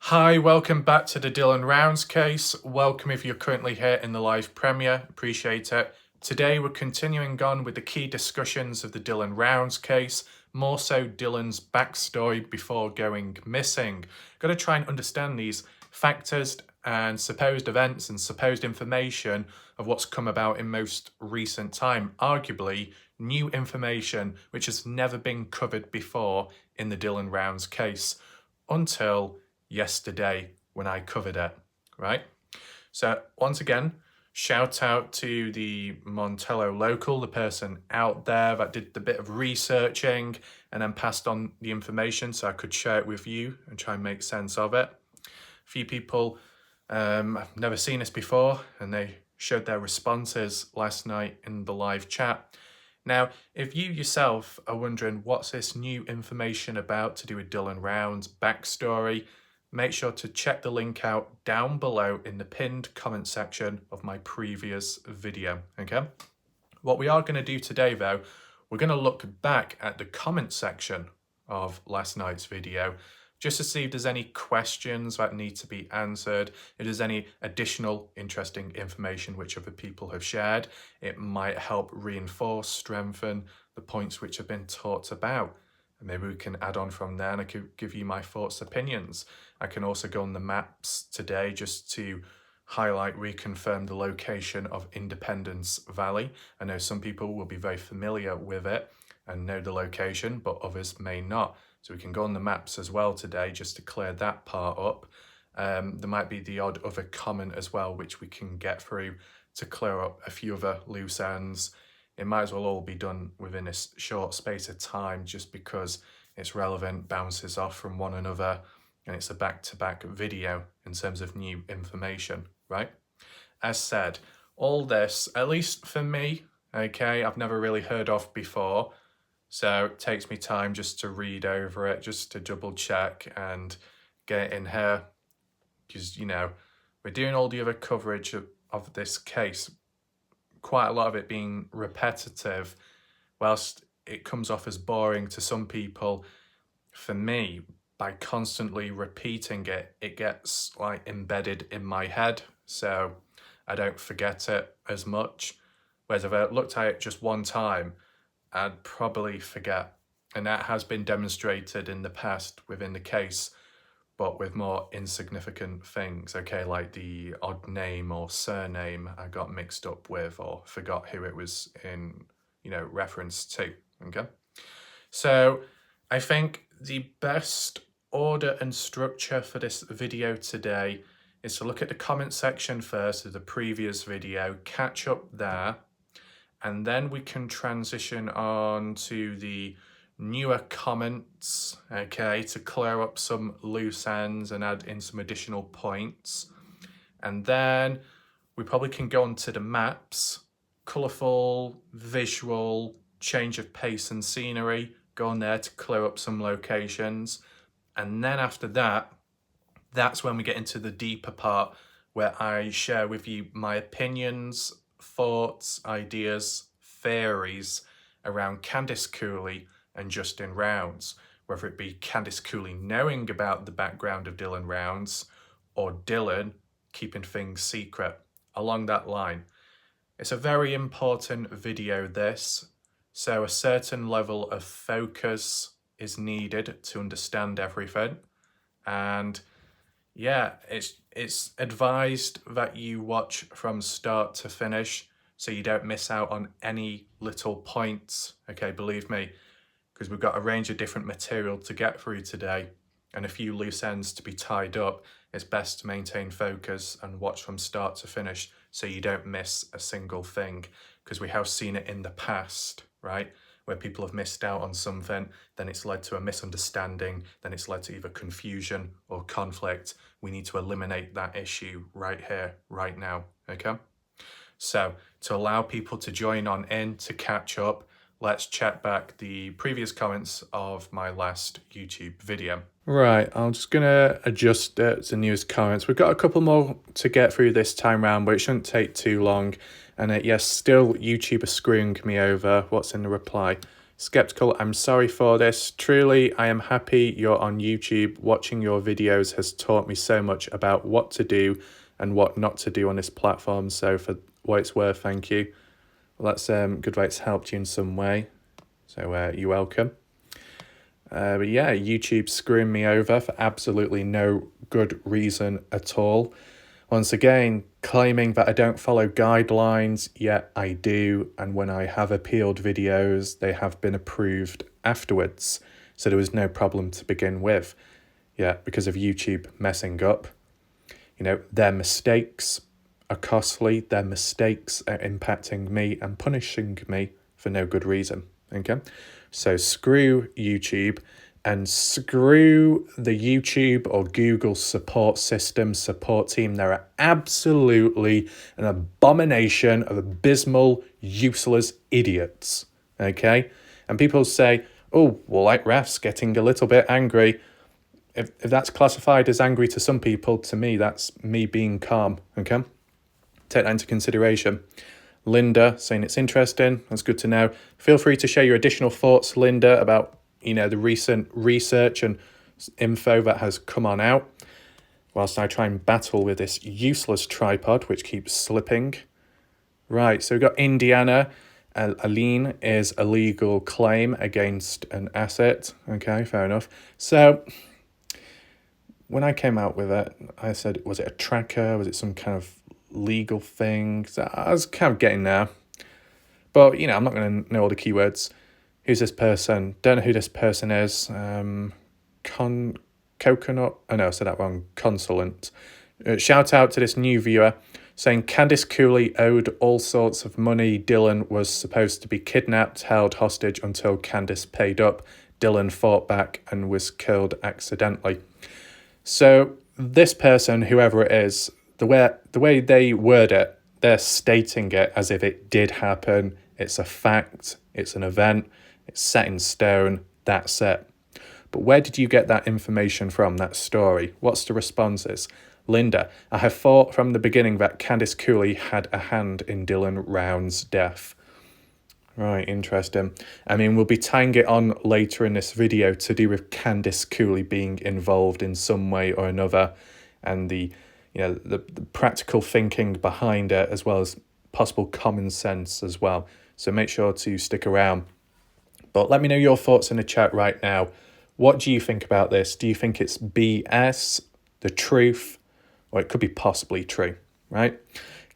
Hi, welcome back to the Dylan Rounds case. Welcome if you're currently here in the live premiere, appreciate it. Today we're continuing on with the key discussions of the Dylan Rounds case, more so Dylan's backstory before going missing. Got to try and understand these factors and supposed events and supposed information of what's come about in most recent time, arguably new information which has never been covered before in the Dylan Rounds case until yesterday when I covered it, right? So once again, shout out to the Montello local, the person out there that did the bit of researching and then passed on the information so I could share it with you and try and make sense of it. A few people I've never seen this before and they showed their responses last night in the live chat. Now, if you yourself are wondering what's this new information about to do with Dylan Round's backstory, make sure to check the link out down below in the pinned comment section of my previous video, okay? What we are going to do today though, we're going to look back at the comment section of last night's video just to see if there's any questions that need to be answered, if there's any additional interesting information which other people have shared. It might help reinforce, strengthen the points which have been talked about. And maybe we can add on from there and I could give you my thoughts, opinions. I can also go on the maps today just to highlight, reconfirm the location of Independence Valley. I know some people will be very familiar with it and know the location, but others may not. So we can go on the maps as well today just to clear that part up. There might be the odd other comment as well, which we can get through to clear up a few other loose ends. It might as well all be done within a short space of time just because it's relevant, bounces off from one another, and it's a back-to-back video in terms of new information, right? As said, all this, at least for me, okay, I've never really heard of before, so it takes me time just to read over it, just to double check and get it in here, because, you know, we're doing all the other coverage of this case, quite a lot of it being repetitive, whilst it comes off as boring to some people. For me, by constantly repeating it, it gets like embedded in my head, so I don't forget it as much. Whereas if I looked at it just one time, I'd probably forget. And that has been demonstrated in the past within the case, but with more insignificant things, okay, like the odd name or surname I got mixed up with or forgot who it was in, you know, reference to, okay? So I think the best order and structure for this video today is to look at the comment section first of the previous video, catch up there, and then we can transition on to the newer comments, okay, to clear up some loose ends and add in some additional points. And then we probably can go on to the maps, colourful, visual, change of pace and scenery, go on there to clear up some locations. And then after that, that's when we get into the deeper part where I share with you my opinions, thoughts, ideas, theories around Candice Cooley and Justin Rounds, whether it be Candice Cooley knowing about the background of Dylan Rounds or Dylan keeping things secret along that line. It's a very important video, this, so a certain level of focus is needed to understand everything. And yeah, it's advised that you watch from start to finish so you don't miss out on any little points, okay, believe me, because we've got a range of different material to get through today and a few loose ends to be tied up. It's best to maintain focus and watch from start to finish so you don't miss a single thing, because we have seen it in the past, right? Where people have missed out on something, then it's led to a misunderstanding, then it's led to either confusion or conflict. We need to eliminate that issue right here, right now, okay? So to allow people to join on in to catch up, let's check back the previous comments of my last YouTube video. Right, I'm just gonna adjust it to newest comments. We've got a couple more to get through this time round, but it shouldn't take too long. And yes, still YouTube is screwing me over. What's in the reply? Skeptical, I'm sorry for this. Truly, I am happy you're on YouTube. Watching your videos has taught me so much about what to do and what not to do on this platform. So for what it's worth, thank you. Well, that's good way it's helped you in some way. So you're welcome. But yeah, YouTube's screwing me over for absolutely no good reason at all. Once again, claiming that I don't follow guidelines, yet I do, and when I have appealed videos, they have been approved afterwards, so there was no problem to begin with. Yeah, because of YouTube messing up. You know, their mistakes are costly, their mistakes are impacting me and punishing me for no good reason, okay? So screw YouTube. And screw the YouTube or Google support system, support team. They're absolutely an abomination of abysmal, useless idiots. Okay? And people say, oh, well, like Raf's getting a little bit angry. If that's classified as angry to some people, to me, that's me being calm. Okay? Take that into consideration. Linda saying it's interesting. That's good to know. Feel free to share your additional thoughts, Linda, about the recent research and info that has come on out, whilst I try and battle with this useless tripod, which keeps slipping. Right, so we've got Indiana. A lien is a legal claim against an asset. Okay, fair enough. So when I came out with it, I said, was it a tracker? Was it some kind of legal thing? So I was kind of getting there. But, I'm not going to know all the keywords. Who's this person? Don't know who this person is. Coconut. Oh no, I said that wrong. Consultant. Shout out to this new viewer saying Candice Cooley owed all sorts of money. Dylan was supposed to be kidnapped, held hostage until Candice paid up. Dylan fought back and was killed accidentally. So this person, whoever it is, the way they word it, they're stating it as if it did happen. It's a fact. It's an event. It's set in stone, that's it. But where did you get that information from, that story? What's the responses? Linda, I have thought from the beginning that Candice Cooley had a hand in Dylan Round's death. Right, interesting. I mean, we'll be tying it on later in this video to do with Candice Cooley being involved in some way or another, and the practical thinking behind it, as well as possible common sense as well. So make sure to stick around. But let me know your thoughts in the chat right now. What do you think about this? Do you think it's BS, the truth, or it could be possibly true, right?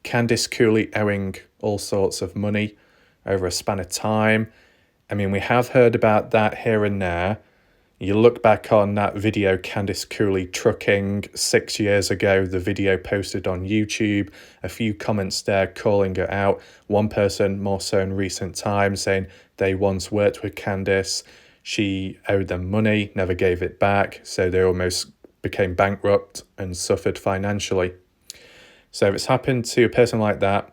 Candice Cooley owing all sorts of money over a span of time. I mean, we have heard about that here and there. You look back on that video, Candice Cooley trucking 6 years ago, the video posted on YouTube, a few comments there calling her out. One person more so in recent times saying they once worked with Candice. She owed them money, never gave it back, so they almost became bankrupt and suffered financially. So if it's happened to a person like that,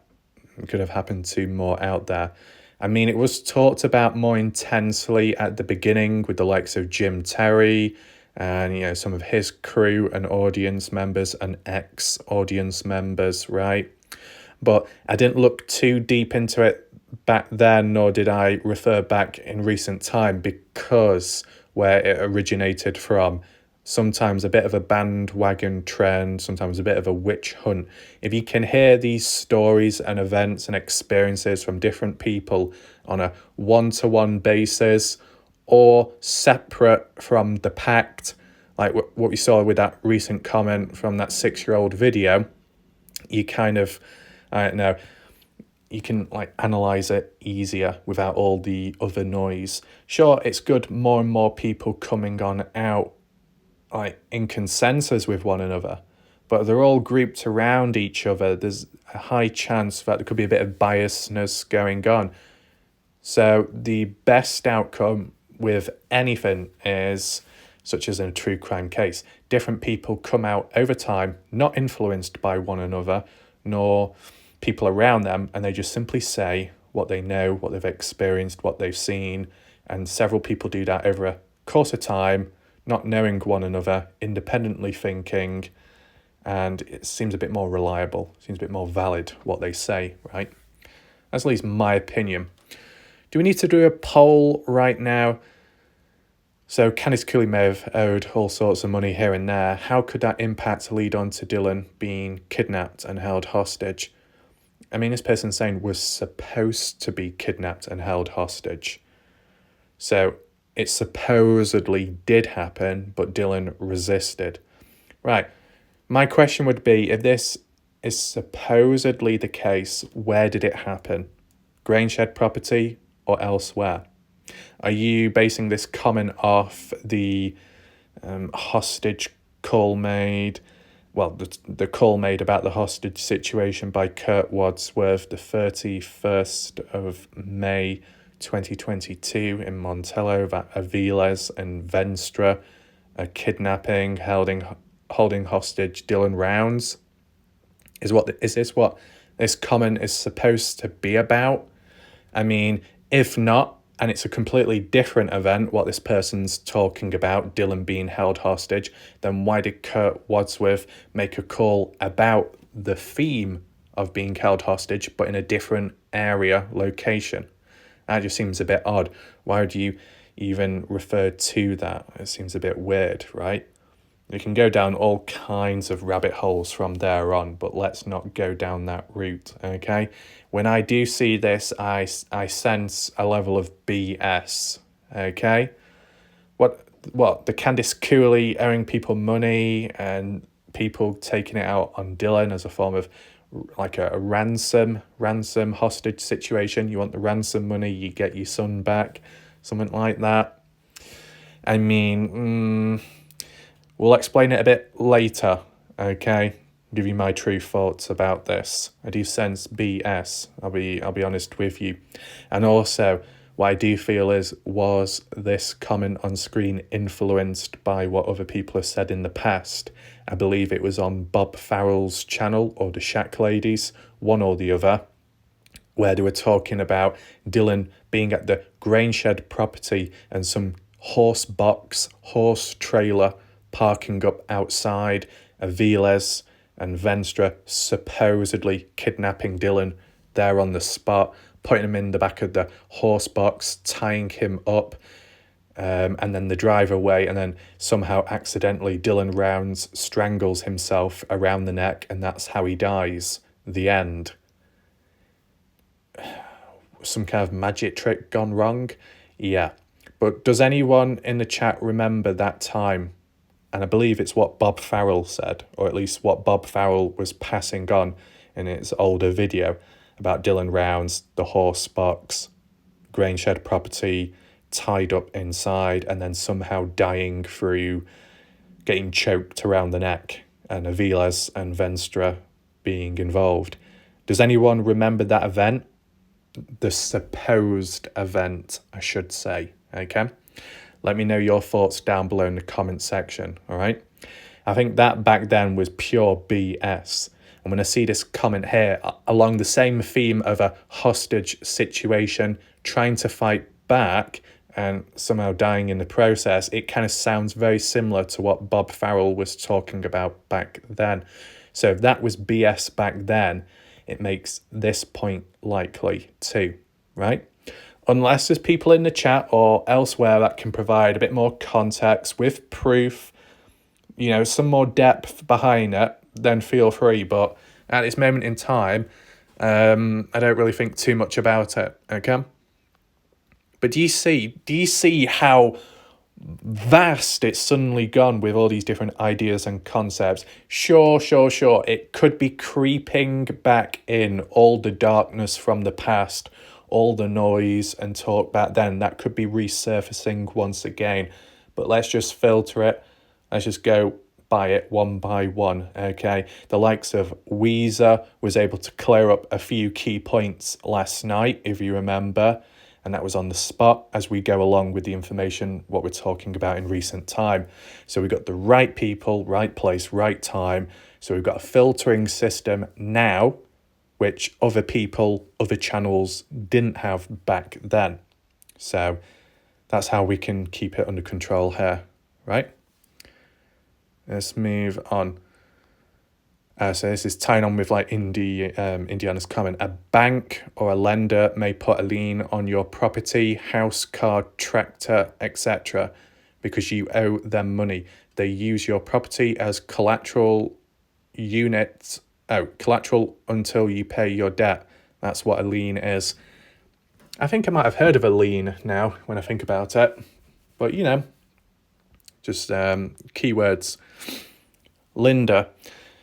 it could have happened to more out there. I mean, it was talked about more intensely at the beginning with the likes of Jim Terry and, some of his crew and audience members and ex-audience members, right? But I didn't look too deep into it back then, nor did I refer back in recent time because where it originated from. Sometimes a bit of a bandwagon trend, sometimes a bit of a witch hunt. If you can hear these stories and events and experiences from different people on a one-to-one basis or separate from the pact, like what we saw with that recent comment from that 6-year-old video, you kind of, I don't know, you can analyze it easier without all the other noise. Sure, it's good more and more people coming on out in consensus with one another, but they're all grouped around each other. There's a high chance that there could be a bit of biasness going on. So the best outcome with anything is, such as in a true crime case, different people come out over time, not influenced by one another, nor people around them, and they just simply say what they know, what they've experienced, what they've seen, and several people do that over a course of time, not knowing one another, independently thinking, and it seems a bit more reliable, seems a bit more valid what they say, right? That's at least my opinion. Do we need to do a poll right now? So Candice Cooley may have owed all sorts of money here and there. How could that impact lead on to Dylan being kidnapped and held hostage? I mean, this person's saying was supposed to be kidnapped and held hostage. So it supposedly did happen, but Dylan resisted. Right. My question would be, if this is supposedly the case, where did it happen? Grangeshed property or elsewhere? Are you basing this comment off the hostage call made, well, the call made about the hostage situation by Kurt Wadsworth the 31st of May 2022 in Montello, that Aviles and Venstre are kidnapping, holding hostage Dylan Rounds? Is this what this comment is supposed to be about? I mean, if not, and it's a completely different event, what this person's talking about, Dylan being held hostage, then why did Kurt Wadsworth make a call about the theme of being held hostage, but in a different area, location? That just seems a bit odd. Why would you even refer to that? It seems a bit weird, right? You can go down all kinds of rabbit holes from there on, but let's not go down that route, okay? When I do see this, I sense a level of BS, okay? What the Candice Cooley owing people money and people taking it out on Dylan as a form of like a ransom hostage situation. You want the ransom money, you get your son back, something like that. I mean, we'll explain it a bit later, okay? Give you my true thoughts about this. I do sense BS. I'll be honest with you. And also, what I do feel was this comment on screen influenced by what other people have said in the past? I believe it was on Bob Farrell's channel or the Shack Ladies, one or the other, where they were talking about Dylan being at the Grangeshed property and some horse trailer parking up outside Aviles and Venstre, supposedly kidnapping Dylan there on the spot, putting him in the back of the horse box, tying him up, and then they drive away, and then somehow accidentally Dylan Rounds strangles himself around the neck, and that's how he dies. The end. Some kind of magic trick gone wrong? Yeah. But does anyone in the chat remember that time? And I believe it's what Bob Farrell said, or at least what Bob Farrell was passing on in its older video about Dylan Rounds, the horse box, Grangeshed property, tied up inside, and then somehow dying through getting choked around the neck, and Aviles and Venstre being involved. Does anyone remember that event? The supposed event, I should say, okay? Let me know your thoughts down below in the comment section, all right? I think that back then was pure BS. And when I see this comment here, along the same theme of a hostage situation, trying to fight back and somehow dying in the process, it kind of sounds very similar to what Bob Farrell was talking about back then. So if that was BS back then, it makes this point likely too, right? Unless there's people in the chat or elsewhere that can provide a bit more context with proof, you know, some more depth behind it, then feel free. But at this moment in time, I don't really think too much about it, okay? But do you see how vast it's suddenly gone with all these different ideas and concepts? Sure, it could be creeping back in, all the darkness from the past, all the noise and talk back then, that could be resurfacing once again. But let's just filter it. Let's just go by it one by one, okay? The likes of Weezer was able to clear up a few key points last night, if you remember, and that was on the spot as we go along with the information, what we're talking about in recent time. So we've got the right people, right place, right time. So we've got a filtering system now, which other people, other channels didn't have back then. So that's how we can keep it under control here, right? Let's move on. So this is tying on with like Indiana's comment. A bank or a lender may put a lien on your property, house, car, tractor, etc. because you owe them money. They use your property as collateral collateral until you pay your debt. That's what a lien is. I think I might have heard of a lien now when I think about it. But, just keywords. Linda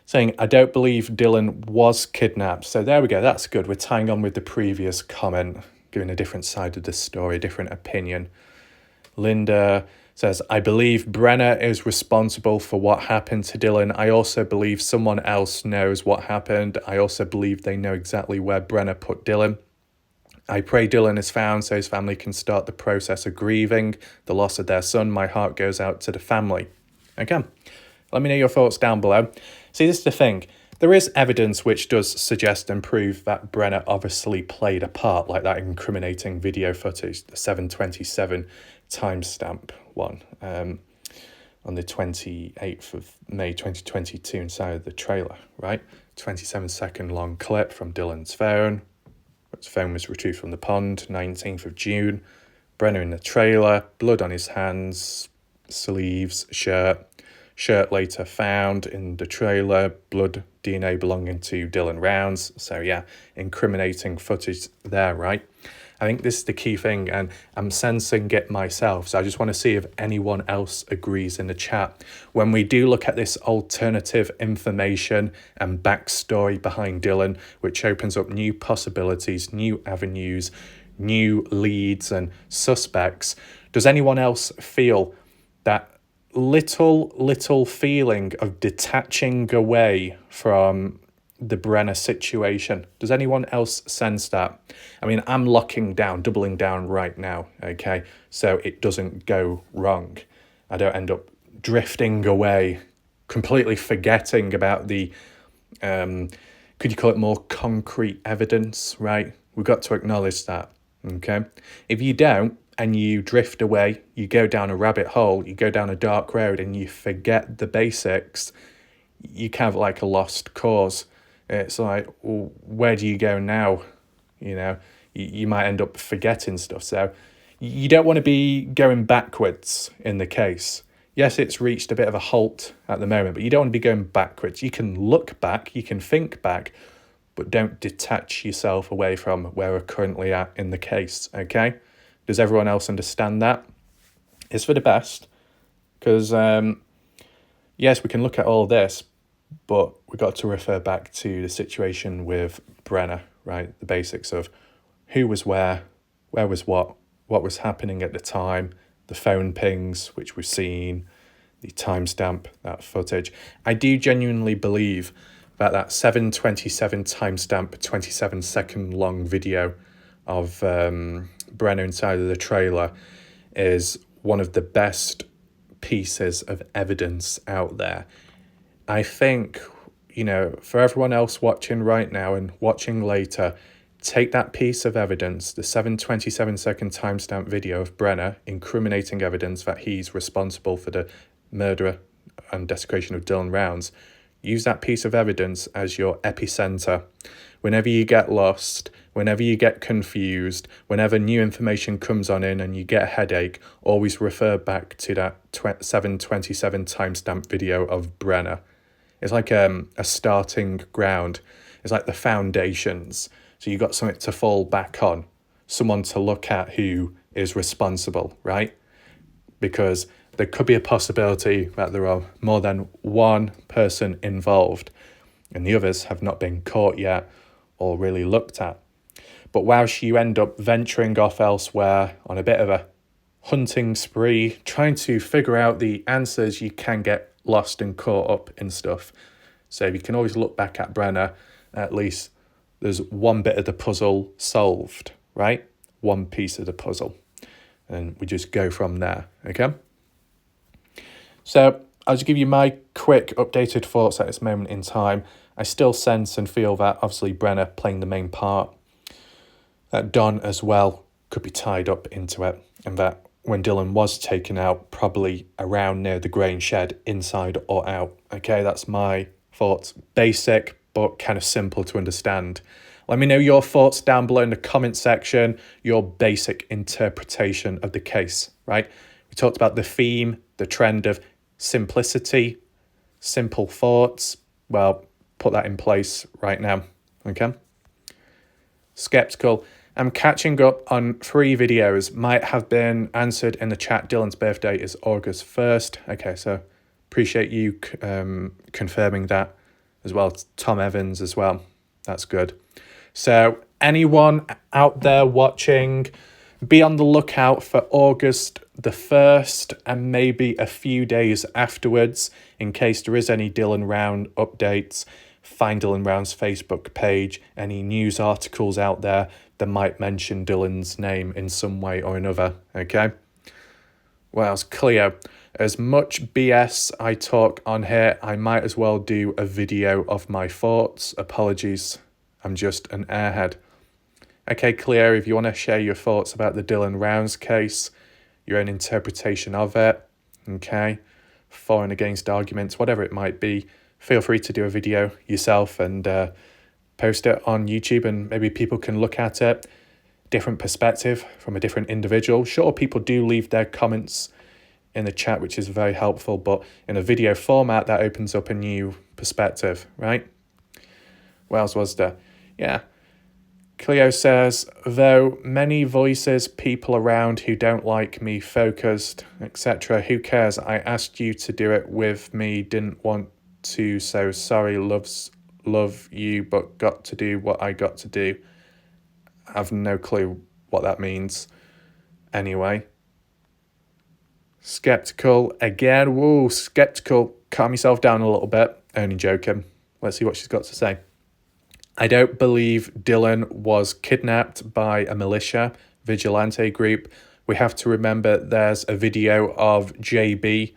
saying, I don't believe Dylan was kidnapped. So there we go. That's good. We're tying on with the previous comment, giving a different side of the story, a different opinion. Linda says, I believe Brenner is responsible for what happened to Dylan. I also believe someone else knows what happened. I also believe they know exactly where Brenner put Dylan. I pray Dylan is found so his family can start the process of grieving the loss of their son. My heart goes out to the family. Okay, let me know your thoughts down below. See, this is the thing. There is evidence which does suggest and prove that Brenner obviously played a part, like that incriminating video footage, the 7:27 timestamp one, on the 28th of May 2022 inside of the trailer, right? 27-second long clip from Dylan's phone. His phone was retrieved from the pond, 19th of June. Brenner in the trailer, blood on his hands, sleeves, shirt. Shirt later found in the trailer, blood, DNA belonging to Dylan Rounds. So yeah, incriminating footage there, right? I think this is the key thing, and I'm sensing it myself. So I just want to see if anyone else agrees in the chat. When we do look at this alternative information and backstory behind Dylan, which opens up new possibilities, new avenues, new leads and suspects, does anyone else feel that little feeling of detaching away from the Brenner situation? Does anyone else sense that? I mean, I'm doubling down right now, okay? So it doesn't go wrong. I don't end up drifting away, completely forgetting about the, could you call it more concrete evidence, right? We've got to acknowledge that, okay? If you don't, and you drift away, you go down a rabbit hole, you go down a dark road and you forget the basics, you kind of like a lost cause. It's like, well, where do you go now? You might end up forgetting stuff. So you don't want to be going backwards in the case. Yes, it's reached a bit of a halt at the moment, but you don't want to be going backwards. You can look back, you can think back, but don't detach yourself away from where we're currently at in the case, okay? Does everyone else understand that? It's for the best, because yes, we can look at all this, but we've got to refer back to the situation with Brenner, right? The basics of who was where was what was happening at the time, the phone pings, which we've seen, the timestamp, that footage. I do genuinely believe that 7:27 timestamp, 27-second long video of Brenner inside of the trailer is one of the best pieces of evidence out there. I think, for everyone else watching right now and watching later, take that piece of evidence, the 7:27-second timestamp video of Brenner, incriminating evidence that he's responsible for the murder and desecration of Dylan Rounds. Use that piece of evidence as your epicenter. Whenever you get lost, whenever you get confused, whenever new information comes on in and you get a headache, always refer back to that 7:27 timestamp video of Brenner. It's like a starting ground. It's like the foundations. So you got something to fall back on, someone to look at who is responsible, right? Because there could be a possibility that there are more than one person involved and the others have not been caught yet or really looked at. But whilst you end up venturing off elsewhere on a bit of a hunting spree, trying to figure out the answers, you can get lost and caught up in stuff. So you can always look back at Brenner, at least there's one bit of the puzzle solved, right? One piece of the puzzle. And we just go from there, okay? So I'll just give you my quick updated thoughts at this moment in time. I still sense and feel that obviously Brenner playing the main part, that Don as well could be tied up into it, and that when Dylan was taken out, probably around near the grain shed, inside or out. Okay, that's my thoughts. Basic, but kind of simple to understand. Let me know your thoughts down below in the comment section, your basic interpretation of the case, right? We talked about the theme, the trend of simplicity, simple thoughts. Well, put that in place right now, okay? Skeptical. I'm catching up on 3 videos. Might have been answered in the chat. Dylan's birthday is August 1st. Okay, so appreciate you confirming that as well. Tom Evans as well. That's good. So anyone out there watching, be on the lookout for August the 1st and maybe a few days afterwards in case there is any Dylan Round updates. Find Dylan Round's Facebook page, any news articles out there that might mention Dylan's name in some way or another, okay? What else? Cleo. As much BS I talk on here, I might as well do a video of my thoughts. Apologies, I'm just an airhead. Okay, Cleo, if you want to share your thoughts about the Dylan Rounds case, your own interpretation of it, okay, for and against arguments, whatever it might be, feel free to do a video yourself and post it on YouTube and maybe people can look at it, different perspective from a different individual. Sure, people do leave their comments in the chat, which is very helpful, but in a video format, that opens up a new perspective, right? What else was there? Yeah. Cleo says, though many voices, people around who don't like me, focused, etc. Who cares? I asked you to do it with me, didn't want to, so sorry, love you, but got to do what I got to do. I have no clue what that means. Anyway. Skeptical again. Whoa, skeptical. Calm yourself down a little bit. Only joking. Let's see what she's got to say. I don't believe Dylan was kidnapped by a militia vigilante group. We have to remember there's a video of JB,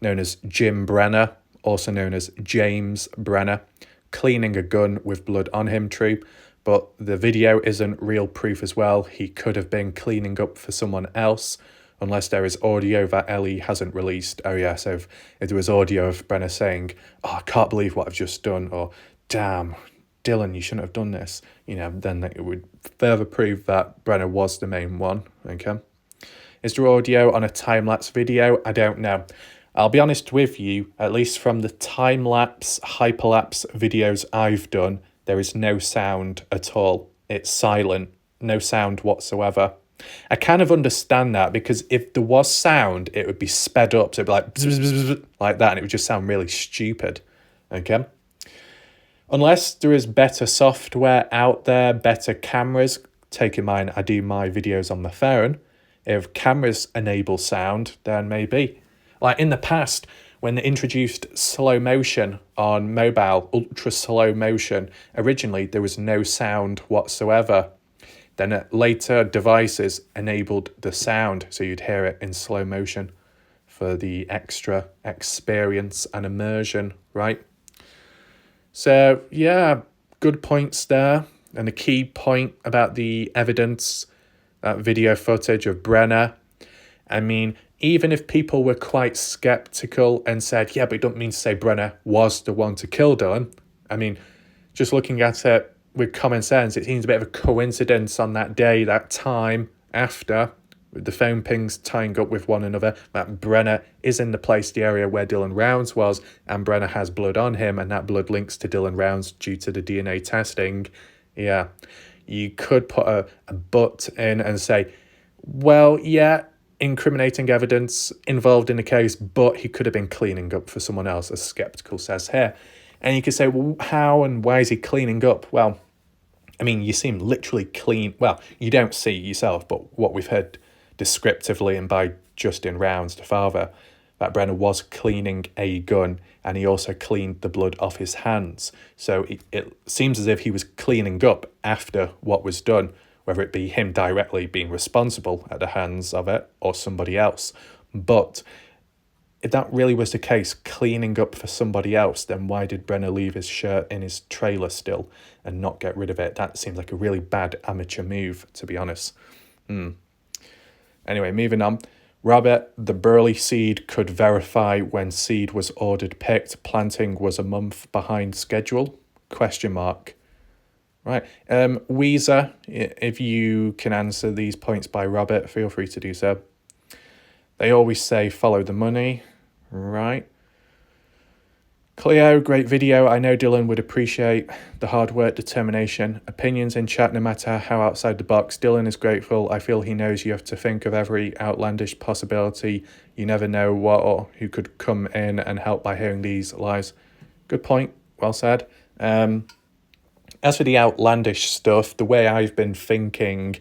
known as Jim Brenner, also known as James Brenner, cleaning a gun with blood on him, true, but the video isn't real proof as well. He could have been cleaning up for someone else, unless there is audio that Ellie hasn't released. Oh yeah, so if there was audio of Brenner saying, oh, I can't believe what I've just done, or damn, Dylan, you shouldn't have done this, you know, then it would further prove that Brenner was the main one, okay? Is there audio on a time-lapse video? I don't know. I'll be honest with you, at least from the time-lapse, hyperlapse videos I've done, there is no sound at all. It's silent, no sound whatsoever. I kind of understand that because if there was sound, it would be sped up. So it'd be like, bzz, bzz, bzz, like that, and it would just sound really stupid, okay? Unless there is better software out there, better cameras, take in mind I do my videos on my phone, if cameras enable sound, then maybe. Like in the past, when they introduced slow motion on mobile, ultra slow motion, originally there was no sound whatsoever. Then later devices enabled the sound, so you'd hear it in slow motion for the extra experience and immersion, right? So, yeah, good points there. And a key point about the evidence, that video footage of Brenner. I mean, even if people were quite skeptical and said, yeah, but it doesn't mean to say Brenner was the one to kill Dylan. I mean, just looking at it with common sense, it seems a bit of a coincidence on that day, that time after, with the phone pings tying up with one another, that Brenner is in the area where Dylan Rounds was, and Brenner has blood on him, and that blood links to Dylan Rounds due to the DNA testing. Yeah, you could put a but in and say, well, yeah, incriminating evidence involved in the case, but he could have been cleaning up for someone else, as Skeptical says here. And you could say, well, how and why is he cleaning up? Well, I mean, you seem literally clean. Well, you don't see yourself, but what we've heard descriptively and by Justin Rounds, the father, that Brenner was cleaning a gun and he also cleaned the blood off his hands. So it seems as if he was cleaning up after what was done, whether it be him directly being responsible at the hands of it or somebody else. But if that really was the case, cleaning up for somebody else, then why did Brenner leave his shirt in his trailer still and not get rid of it? That seems like a really bad amateur move, to be honest. Anyway, moving on. Robert, the burley seed could verify when seed was ordered picked. Planting was a month behind schedule? Question mark. Right. Weezer, if you can answer these points by Robert, feel free to do so. They always say follow the money. Right. Cleo, great video. I know Dylan would appreciate the hard work, determination, opinions in chat, no matter how outside the box. Dylan is grateful. I feel he knows you have to think of every outlandish possibility. You never know what or who could come in and help by hearing these lies. Good point. Well said. As for the outlandish stuff, the way I've been thinking,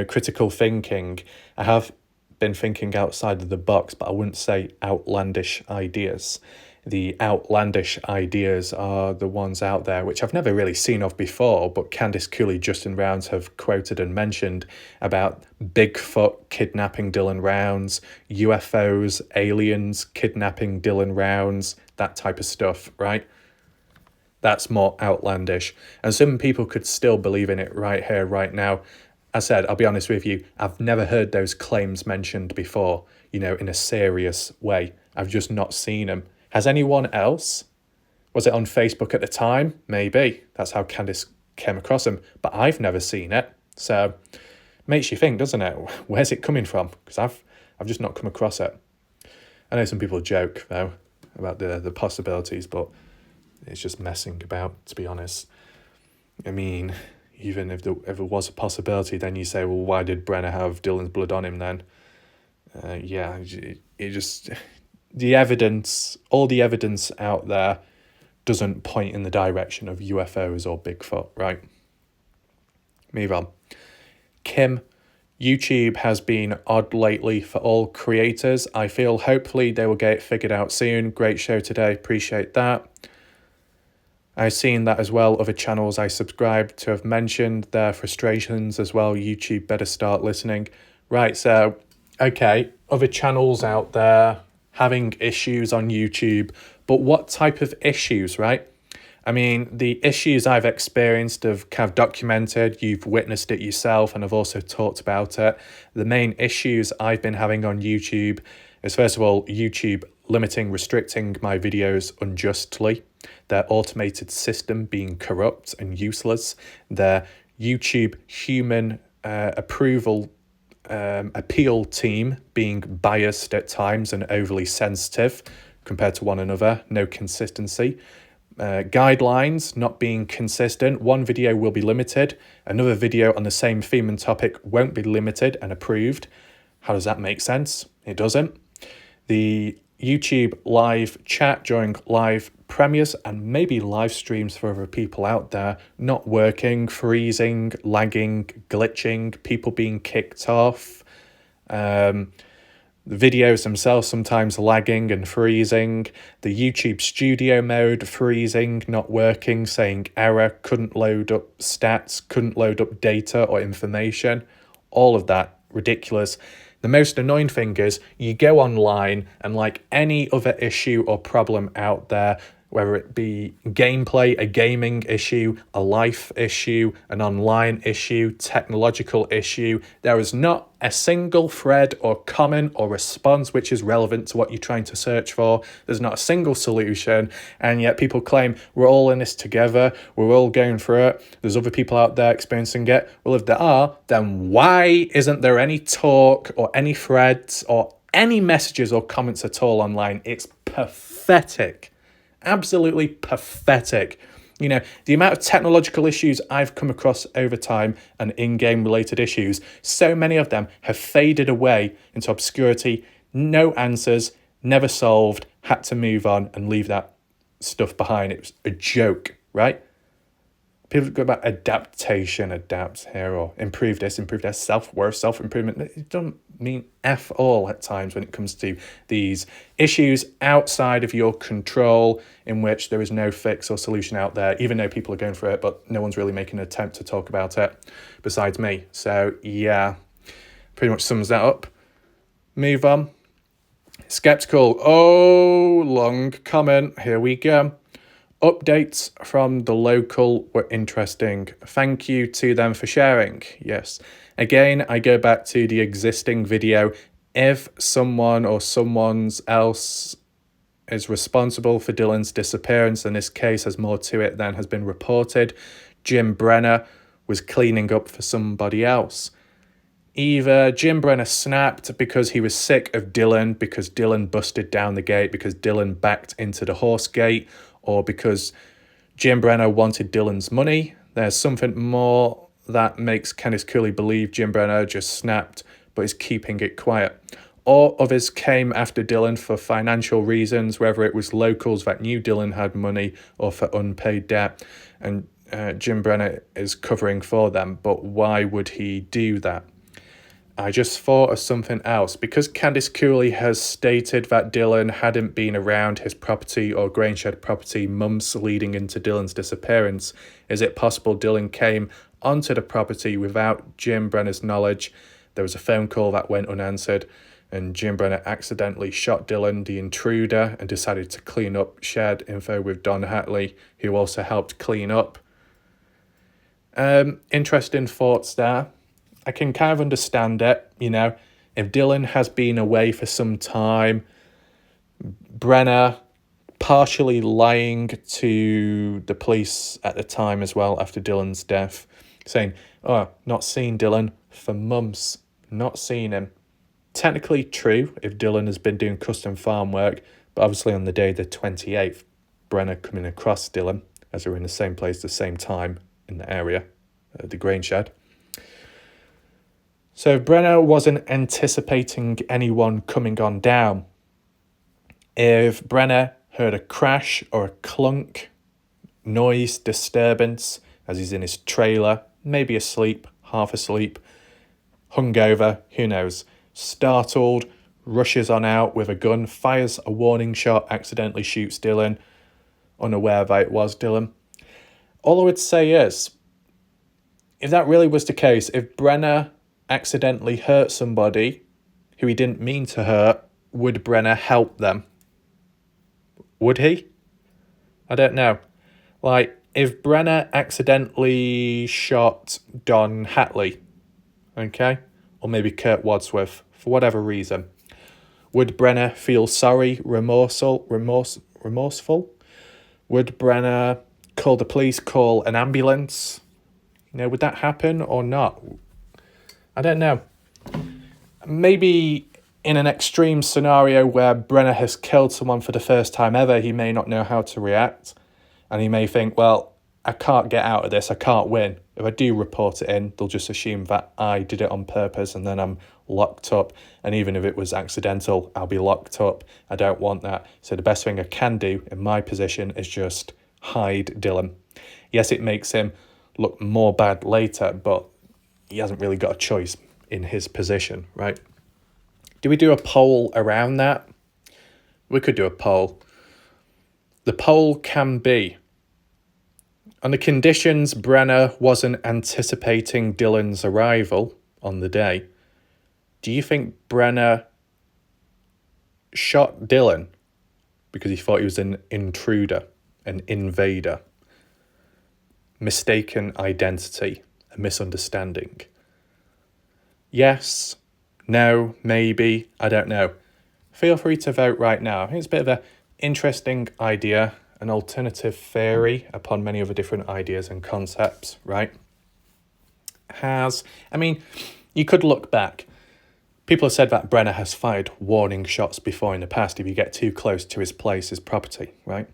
critical thinking, I have been thinking outside of the box, but I wouldn't say outlandish ideas. The outlandish ideas are the ones out there, which I've never really seen of before, but Candice Cooley, Justin Rounds have quoted and mentioned about Bigfoot kidnapping Dylan Rounds, UFOs, aliens kidnapping Dylan Rounds, that type of stuff, right? That's more outlandish. And some people could still believe in it right here, right now. I said, I'll be honest with you, I've never heard those claims mentioned before, in a serious way. I've just not seen them. Has anyone else? Was it on Facebook at the time? Maybe. That's how Candice came across them. But I've never seen it. So makes you think, doesn't it? Where's it coming from? Because I've just not come across it. I know some people joke, though, about the possibilities, but it's just messing about, to be honest. I mean, even if there ever was a possibility, then you say, well, why did Brenner have Dylan's blood on him then? It just... all the evidence out there doesn't point in the direction of UFOs or Bigfoot, right? Move on. Kim, YouTube has been odd lately for all creators. I feel hopefully they will get it figured out soon. Great show today. Appreciate that. I've seen that as well. Other channels I subscribe to have mentioned their frustrations as well. YouTube better start listening. Right, so, okay, other channels out there having issues on YouTube, but what type of issues, right? I mean, the issues I've experienced have documented, you've witnessed it yourself, and I've also talked about it. The main issues I've been having on YouTube is, first of all, YouTube restricting my videos unjustly, their automated system being corrupt and useless, their YouTube human approval appeal team being biased at times and overly sensitive compared to one another, no consistency, guidelines not being consistent. One video will be limited, another video on the same theme and topic won't be limited and approved. How does that make sense? It doesn't. The YouTube live chat during live premieres and maybe live streams for other people out there not working, freezing, lagging, glitching, people being kicked off, the videos themselves sometimes lagging and freezing, the YouTube studio mode freezing, not working, saying error, couldn't load up stats, couldn't load up data or information, all of that, ridiculous. The most annoying thing is you go online and like any other issue or problem out there, whether it be gameplay, a gaming issue, a life issue, an online issue, technological issue, there is not a single thread or comment or response which is relevant to what you're trying to search for. There's not a single solution, and yet people claim we're all in this together, we're all going through it, there's other people out there experiencing it. Well, if there are, then why isn't there any talk or any threads or any messages or comments at all online? It's pathetic. Absolutely pathetic. The amount of technological issues I've come across over time and in-game related issues, so many of them have faded away into obscurity, no answers, never solved, had to move on and leave that stuff behind. It was a joke, right? People go about adaptation, adapt here, or improve this, improve that, self-worth, self-improvement. It doesn't mean F all at times when it comes to these issues outside of your control in which there is no fix or solution out there, even though people are going through it, but no one's really making an attempt to talk about it besides me. So yeah, pretty much sums that up. Move on. Skeptical. Oh, long comment. Here we go. Updates from the local were interesting. Thank you to them for sharing. Yes. Again, I go back to the existing video. If someone or someone's else is responsible for Dylan's disappearance, and this case has more to it than has been reported, Jim Brenner was cleaning up for somebody else. Either Jim Brenner snapped because he was sick of Dylan, because Dylan busted down the gate, because Dylan backed into the horse gate, or because Jim Brenner wanted Dylan's money. There's something more that makes Kenneth Cooley believe Jim Brenner just snapped but is keeping it quiet. Or others came after Dylan for financial reasons, whether it was locals that knew Dylan had money or for unpaid debt, and Jim Brenner is covering for them. But why would he do that? I just thought of something else. Because Candice Cooley has stated that Dylan hadn't been around his property or Grangeshed property months leading into Dylan's disappearance, is it possible Dylan came onto the property without Jim Brenner's knowledge? There was a phone call that went unanswered, and Jim Brenner accidentally shot Dylan, the intruder, and decided to clean up, shared info with Don Hatley, who also helped clean up. Interesting thoughts there. I can kind of understand it, if Dylan has been away for some time, Brenner partially lying to the police at the time as well after Dylan's death, saying, not seen Dylan for months, not seen him. Technically true if Dylan has been doing custom farm work, but obviously on the day the 28th, Brenner coming across Dylan, as they were in the same place at the same time in the area, the Grangeshed. So if Brenner wasn't anticipating anyone coming on down, if Brenner heard a crash or a clunk, noise, disturbance, as he's in his trailer, maybe asleep, half asleep, hungover, who knows, startled, rushes on out with a gun, fires a warning shot, accidentally shoots Dylan, unaware that it was Dylan. All I would say is, if that really was the case, if Brenner accidentally hurt somebody who he didn't mean to hurt, would Brenner help them? Would he? I don't know. Like, if Brenner accidentally shot Don Hatley, okay, or maybe Kurt Wadsworth, for whatever reason, would Brenner feel sorry, remorseful? Would Brenner call the police, call an ambulance? Would that happen or not? I don't know. Maybe in an extreme scenario where Brenner has killed someone for the first time ever, he may not know how to react. And he may think, well, I can't get out of this. I can't win. If I do report it in, they'll just assume that I did it on purpose and then I'm locked up. And even if it was accidental, I'll be locked up. I don't want that. So the best thing I can do in my position is just hide Dylan. Yes, it makes him look more bad later, but he hasn't really got a choice in his position, right? Do we do a poll around that? We could do a poll. The poll can be, on the conditions Brenner wasn't anticipating Dylan's arrival on the day, do you think Brenner shot Dylan because he thought he was an intruder, an invader, mistaken identity, a misunderstanding? Yes, no, maybe, I don't know. Feel free to vote right now. I think it's a bit of an interesting idea, an alternative theory upon many other different ideas and concepts, right? You could look back. People have said that Brenner has fired warning shots before in the past if you get too close to his place, his property, right?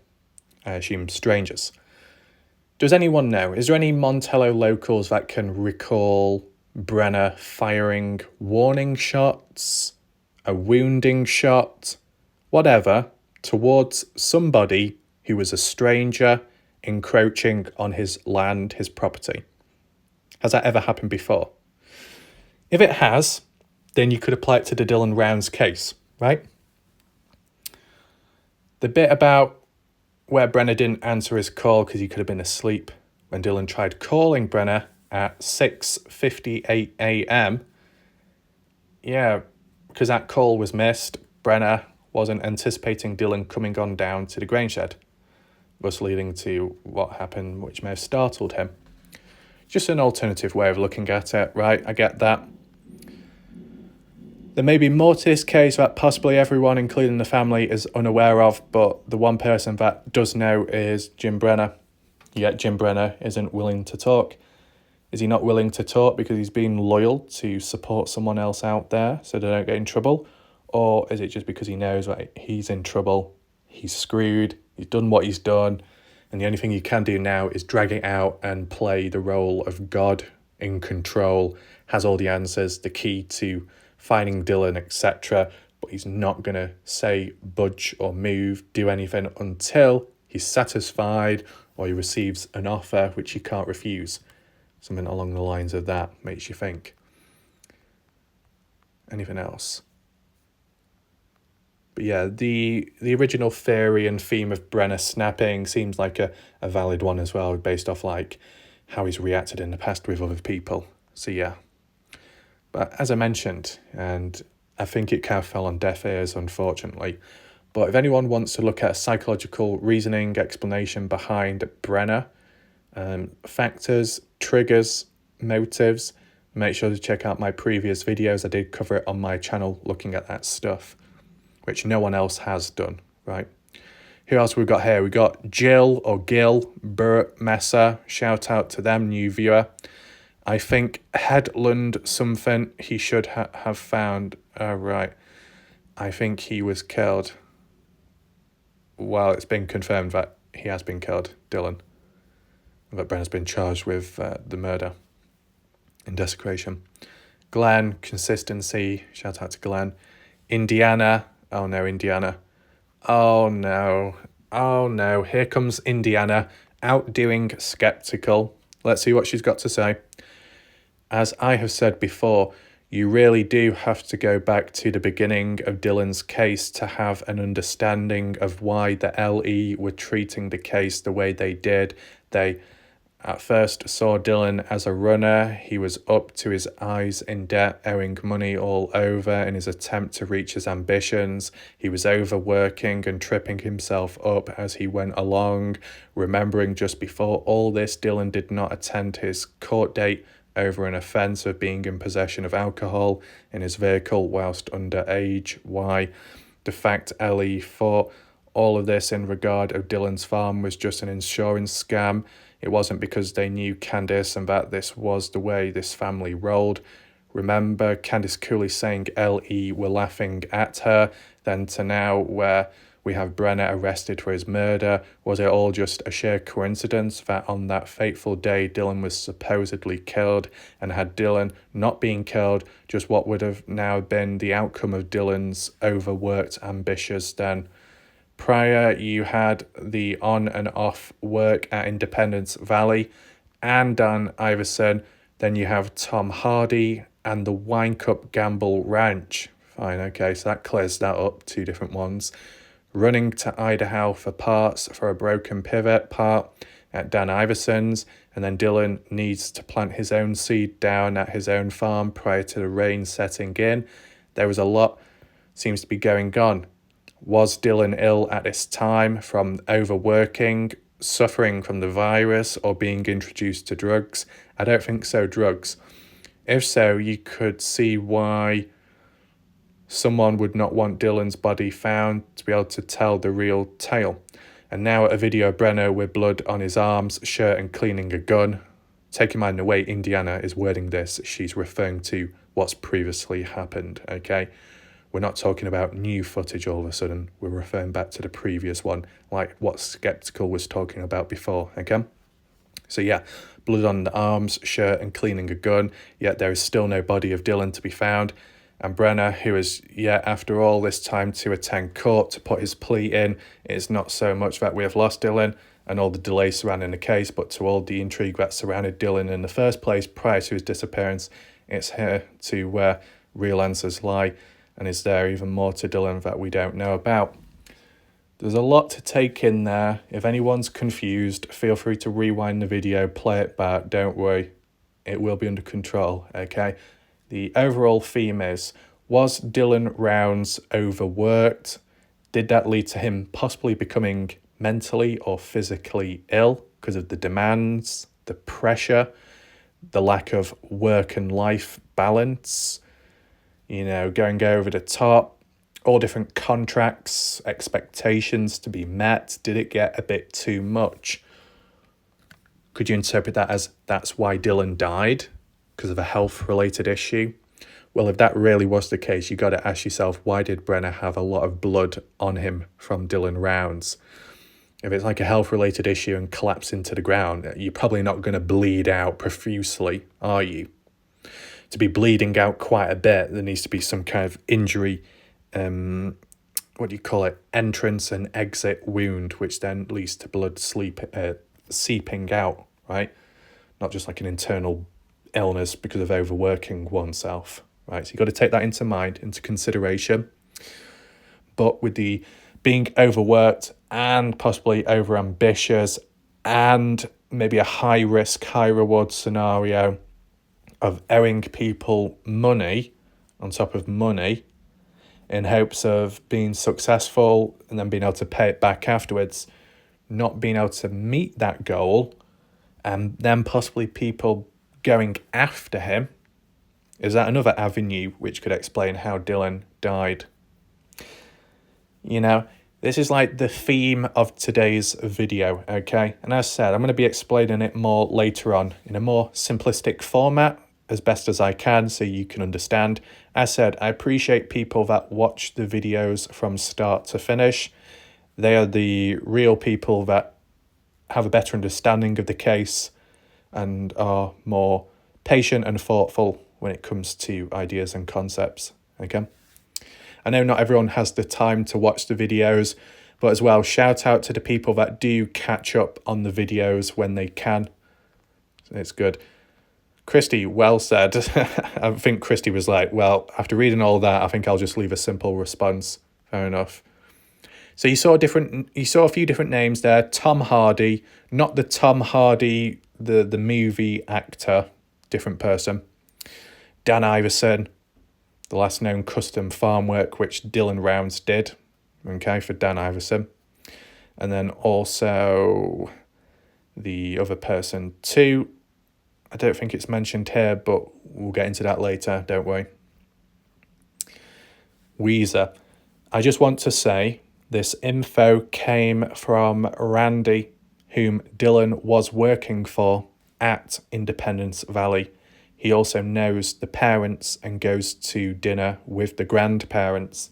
I assume strangers. Does anyone know? Is there any Montello locals that can recall Brenner firing warning shots, a wounding shot, whatever, towards somebody who was a stranger encroaching on his land, his property? Has that ever happened before? If it has, then you could apply it to the Dylan Rounds case, right? The bit about where Brenner didn't answer his call because he could have been asleep when Dylan tried calling Brenner at 6:58 a.m. Yeah, because that call was missed. Brenner wasn't anticipating Dylan coming on down to the Grangeshed, thus leading to what happened, which may have startled him. Just an alternative way of looking at it, right? I get that. There may be more to this case that possibly everyone, including the family, is unaware of, but the one person that does know is Jim Brenner. Yet Jim Brenner isn't willing to talk. Is he not willing to talk because he's being loyal to support someone else out there so they don't get in trouble? Or is it just because he knows that he's in trouble, he's screwed, he's done what he's done, and the only thing he can do now is drag it out and play the role of God in control, has all the answers, the key to finding Dylan, etc. But he's not going to say, budge or move, do anything until he's satisfied or he receives an offer which he can't refuse. Something along the lines of that makes you think. Anything else? But yeah, the original theory and theme of Brenner snapping seems like a valid one as well, based off like how he's reacted in the past with other people. So yeah. But as I mentioned, and I think it kind of fell on deaf ears, unfortunately, but if anyone wants to look at a psychological reasoning explanation behind Brenner, factors, triggers, motives, make sure to check out my previous videos. I did cover it on my channel looking at that stuff, which no one else has done, right? Who else we got here? We got Jill or Gil, Burt Messer. Shout out to them, new viewer. I think Headland something he should have found. Right. I think he was killed. Well, it's been confirmed that he has been killed, Dylan. That Brenner's been charged with the murder and desecration. Glenn, consistency. Shout out to Glenn. Indiana. Oh no, Indiana. Oh no. Oh no. Here comes Indiana, outdoing skeptical. Let's see what she's got to say. As I have said before, you really do have to go back to the beginning of Dylan's case to have an understanding of why the LE were treating the case the way they did. They at first saw Dylan as a runner. He was up to his eyes in debt, owing money all over in his attempt to reach his ambitions. He was overworking and tripping himself up as he went along. Remembering just before all this, Dylan did not attend his court date over an offence of being in possession of alcohol in his vehicle whilst underage. Why? The fact Ellie thought all of this in regard of Dylan's farm was just an insurance scam. It wasn't because they knew Candice and that this was the way this family rolled. Remember Candice Cooley saying LE were laughing at her, then to now where we have Brenner arrested for his murder. Was it all just a sheer coincidence that on that fateful day Dylan was supposedly killed, and had Dylan not been killed, just what would have now been the outcome of Dylan's overworked ambitions then? Prior, you had the on and off work at Independence Valley and Dan Iverson. Then you have Tom Hardy and the Wine Cup Gamble Ranch. Fine, okay, so that clears that up, two different ones. Running to Idaho for parts for a broken pivot part at Dan Iverson's, and then Dylan needs to plant his own seed down at his own farm prior to the rain setting in. There was a lot seems to be going on. Was Dylan ill at this time from overworking, suffering from the virus, or being introduced to drugs? I don't think so, drugs. If so, you could see why someone would not want Dylan's body found to be able to tell the real tale. And now a video of Brenner with blood on his arms, shirt, and cleaning a gun. Take in mind the way Indiana is wording this, she's referring to what's previously happened, okay? We're not talking about new footage all of a sudden. We're referring back to the previous one, like what Skeptical was talking about before, okay? So yeah, blood on the arms, shirt, and cleaning a gun, yet there is still no body of Dylan to be found. And Brenner, who is yet after all this time to attend court to put his plea in, it's not so much that we have lost Dylan and all the delays surrounding the case, but to all the intrigue that surrounded Dylan in the first place prior to his disappearance. It's here to where real answers lie, and is there even more to Dylan that we don't know about? There's a lot to take in there. If anyone's confused, feel free to rewind the video, play it back, don't worry. It will be under control, okay? The overall theme is, was Dylan Rounds overworked? Did that lead to him possibly becoming mentally or physically ill because of the demands, the pressure, the lack of work and life balance? going over the top, all different contracts, expectations to be met. Did it get a bit too much? Could you interpret that as that's why Dylan died? Because of a health-related issue? Well, if that really was the case, you got to ask yourself, why did Brenner have a lot of blood on him from Dylan rounds? If it's like a health-related issue and collapse into the ground, you're probably not going to bleed out profusely, are you? To be bleeding out quite a bit, there needs to be some kind of injury, entrance and exit wound, which then leads to blood seeping out, right? Not just like an internal illness because of overworking oneself, right? So you've got to take that into consideration. But with the being overworked and possibly overambitious and maybe a high risk, high reward scenario of owing people money on top of money in hopes of being successful and then being able to pay it back afterwards, not being able to meet that goal, and then possibly people going after him, is that another avenue which could explain how Dylan died? This is like the theme of today's video, okay? And as I said, I'm going to be explaining it more later on in a more simplistic format, as best as I can, so you can understand. As said, I appreciate people that watch the videos from start to finish. They are the real people that have a better understanding of the case and are more patient and thoughtful when it comes to ideas and concepts, okay? I know not everyone has the time to watch the videos, but as well, shout out to the people that do catch up on the videos when they can. It's good. Christy, well said. I think Christy was like, well, after reading all that, I think I'll just leave a simple response. Fair enough. So you saw a few different names there. Tom Hardy, not the Tom Hardy, the movie actor, different person. Dan Iverson, the last known custom farm work which Dylan Rounds did, okay, for Dan Iverson. And then also the other person too. I don't think it's mentioned here, but we'll get into that later, don't we? Weezer. I just want to say this info came from Randy, whom Dylan was working for at Independence Valley. He also knows the parents and goes to dinner with the grandparents.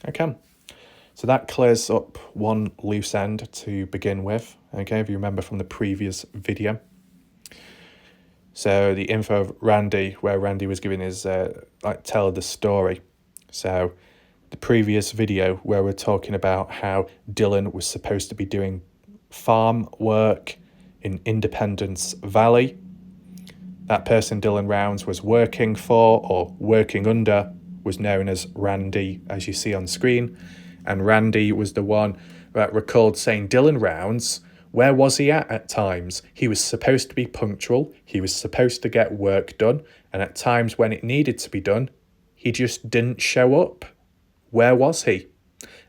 Okay, so that clears up one loose end to begin with, okay, if you remember from the previous video. So the info of Randy, where Randy was giving his, tell the story. So the previous video where we're talking about how Dylan was supposed to be doing farm work in Independence Valley. That person Dylan Rounds was working for or working under was known as Randy, as you see on screen. And Randy was the one that recalled saying, Dylan Rounds, where was he at times? He was supposed to be punctual. He was supposed to get work done. And at times when it needed to be done, he just didn't show up. Where was he?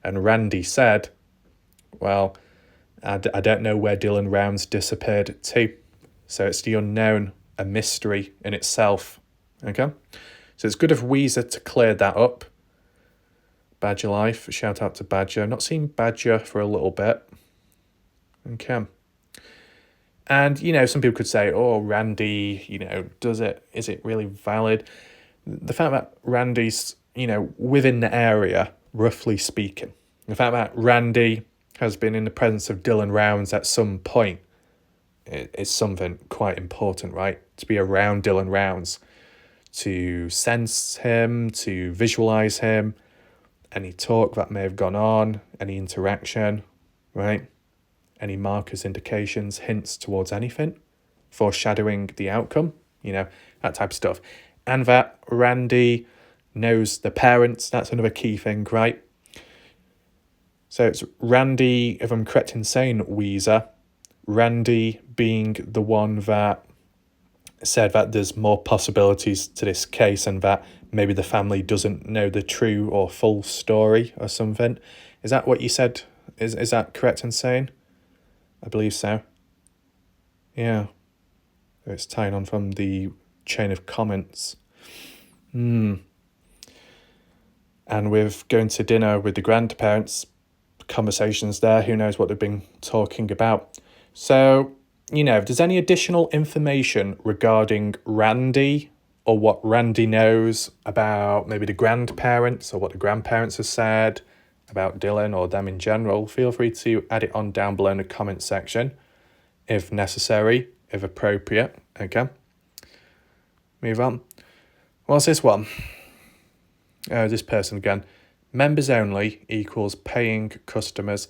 And Randy said, well, I don't know where Dylan Rounds disappeared to. So it's the unknown, a mystery in itself. Okay? So it's good of Weezer to clear that up. Badger Life, shout out to Badger. Not seen Badger for a little bit. Okay. And, some people could say, oh, Randy, is it really valid? The fact that Randy's, within the area, roughly speaking, the fact that Randy has been in the presence of Dylan Rounds at some point is something quite important, right? To be around Dylan Rounds, to sense him, to visualize him, any talk that may have gone on, any interaction, right? Any markers, indications, hints towards anything, foreshadowing the outcome, that type of stuff. And that Randy knows the parents, that's another key thing, right? So it's Randy, if I'm correct in saying Weezer, Randy being the one that said that there's more possibilities to this case and that maybe the family doesn't know the true or full story or something. Is that what you said? Is that correct in saying? I believe so. Yeah. It's tying on from the chain of comments. And with going to dinner with the grandparents, conversations there, who knows what they've been talking about. So, if there's any additional information regarding Randy or what Randy knows about maybe the grandparents or what the grandparents have said about Dylan or them in general, feel free to add it on down below in the comment section if necessary, if appropriate. Okay. Move on. What's this one? Oh, this person again. Members only equals paying customers.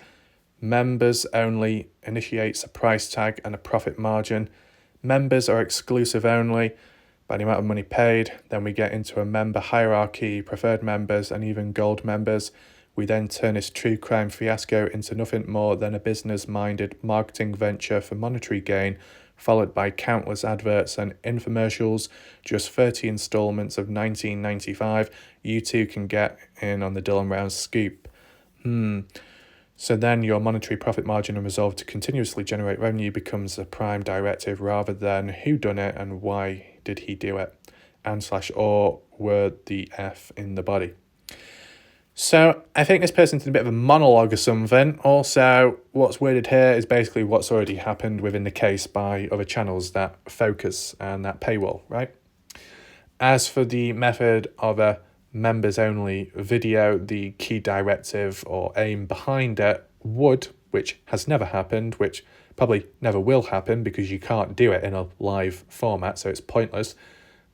Members only initiates a price tag and a profit margin. Members are exclusive only by the amount of money paid. Then we get into a member hierarchy, preferred members, and even gold members. We then turn this true crime fiasco into nothing more than a business-minded marketing venture for monetary gain, followed by countless adverts and infomercials, just 30 installments of $19.95. You too can get in on the Dylan Rounds scoop. So then your monetary profit margin and resolve to continuously generate revenue becomes a prime directive rather than who done it and why did he do it, and/or word the F in the body. So I think this person's in a bit of a monologue or something. Also, what's worded here is basically what's already happened within the case by other channels that focus and that paywall, right? As for the method of a members only video, the key directive or aim behind it would, which has never happened, which probably never will happen because you can't do it in a live format, so it's pointless.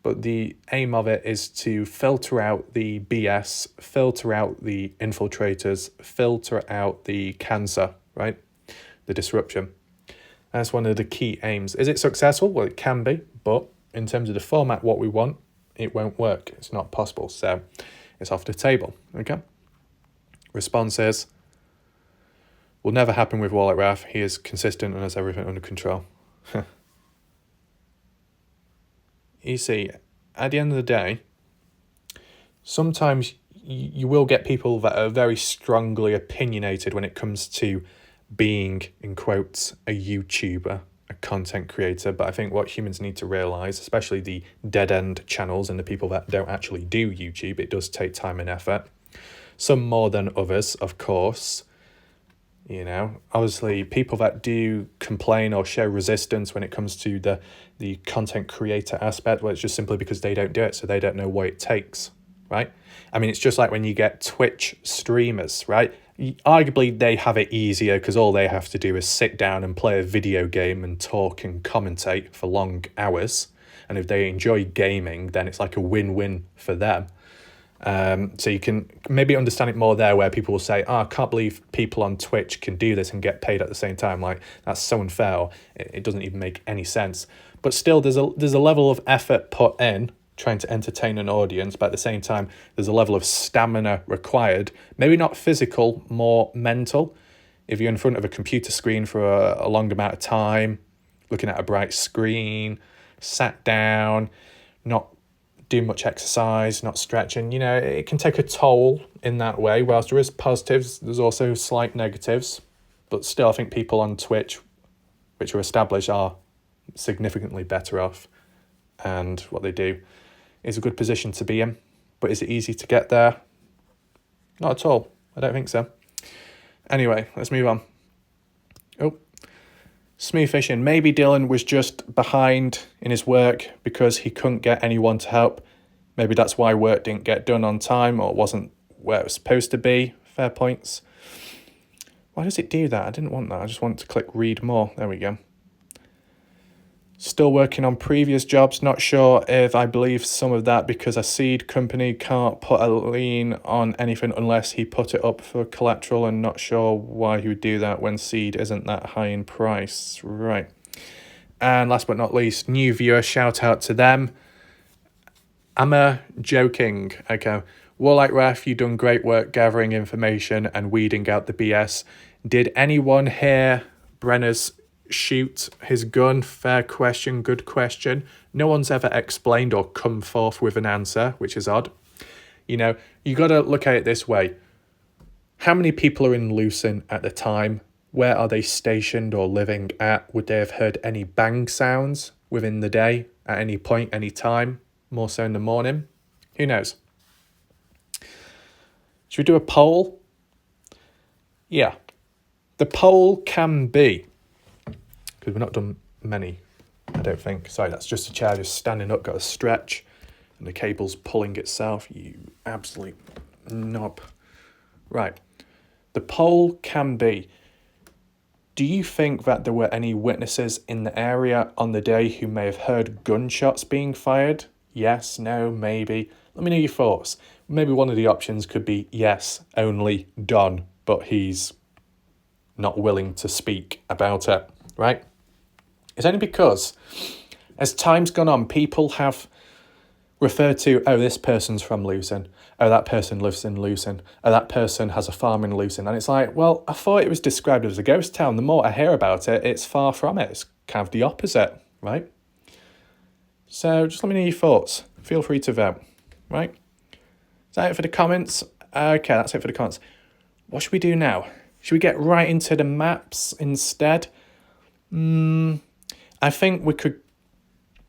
But the aim of it is to filter out the BS, filter out the infiltrators, filter out the cancer, right? The disruption. That's one of the key aims. Is it successful? Well, it can be, but in terms of the format, what we want, it won't work. It's not possible. So it's off the table, okay? Response is, will never happen with Wallet Raf. He is consistent and has everything under control. You see, at the end of the day, sometimes you will get people that are very strongly opinionated when it comes to being, in quotes, a YouTuber, a content creator. But I think what humans need to realise, especially the dead-end channels and the people that don't actually do YouTube, it does take time and effort. Some more than others, of course. Obviously people that do complain or show resistance when it comes to the content creator aspect, well, it's just simply because they don't do it, so they don't know what it takes, right? I mean, it's just like when you get Twitch streamers, right? Arguably they have it easier because all they have to do is sit down and play a video game and talk and commentate for long hours, and if they enjoy gaming, then it's like a win-win for them. So you can maybe understand it more there, where people will say, I can't believe people on Twitch can do this and get paid at the same time. Like, that's so unfair. It doesn't even make any sense. But still, there's a level of effort put in trying to entertain an audience, but at the same time, there's a level of stamina required. Maybe not physical, more mental. If you're in front of a computer screen for a long amount of time, looking at a bright screen, sat down, not do much exercise, not stretching, it can take a toll in that way. Whilst there is positives, there's also slight negatives. But still, I think people on Twitch, which are established, are significantly better off. And what they do is a good position to be in. But is it easy to get there? Not at all. I don't think so. Anyway, let's move on. Smooth fishing. Maybe Dylan was just behind in his work because he couldn't get anyone to help. Maybe that's why work didn't get done on time or wasn't where it was supposed to be. Fair points. Why does it do that? I didn't want that. I just want to click read more. There we go. Still working on previous jobs. Not sure if I believe some of that because a seed company can't put a lien on anything unless he put it up for collateral, and not sure why he would do that when seed isn't that high in price. Right. And last but not least, new viewer, shout out to them. I'm joking. Okay. Warlike Ref, you done great work gathering information and weeding out the BS. Did anyone hear Brenner's shoot his gun? Fair question, good question. No one's ever explained or come forth with an answer, which is odd. You got to look at it this way. How many people are in Lucin at the time? Where are they stationed or living at? Would they have heard any bang sounds within the day at any point, any time? More so in the morning? Who knows? Should we do a poll? Yeah. The poll can be, because we've not done many, I don't think. Sorry, that's just a chair just standing up, got a stretch, and the cable's pulling itself. You absolute knob. Right. The poll can be, do you think that there were any witnesses in the area on the day who may have heard gunshots being fired? Yes, no, maybe. Let me know your thoughts. Maybe one of the options could be yes, only Don, but he's not willing to speak about it, right? It's only because as time's gone on, people have referred to, oh, this person's from Lucin. Oh, that person lives in Lucin. Oh, that person has a farm in Lucin. And it's like, well, I thought it was described as a ghost town. The more I hear about it, it's far from it. It's kind of the opposite, right? So just let me know your thoughts. Feel free to vote, right? Is that it for the comments? Okay, that's it for the comments. What should we do now? Should we get right into the maps instead? I think we could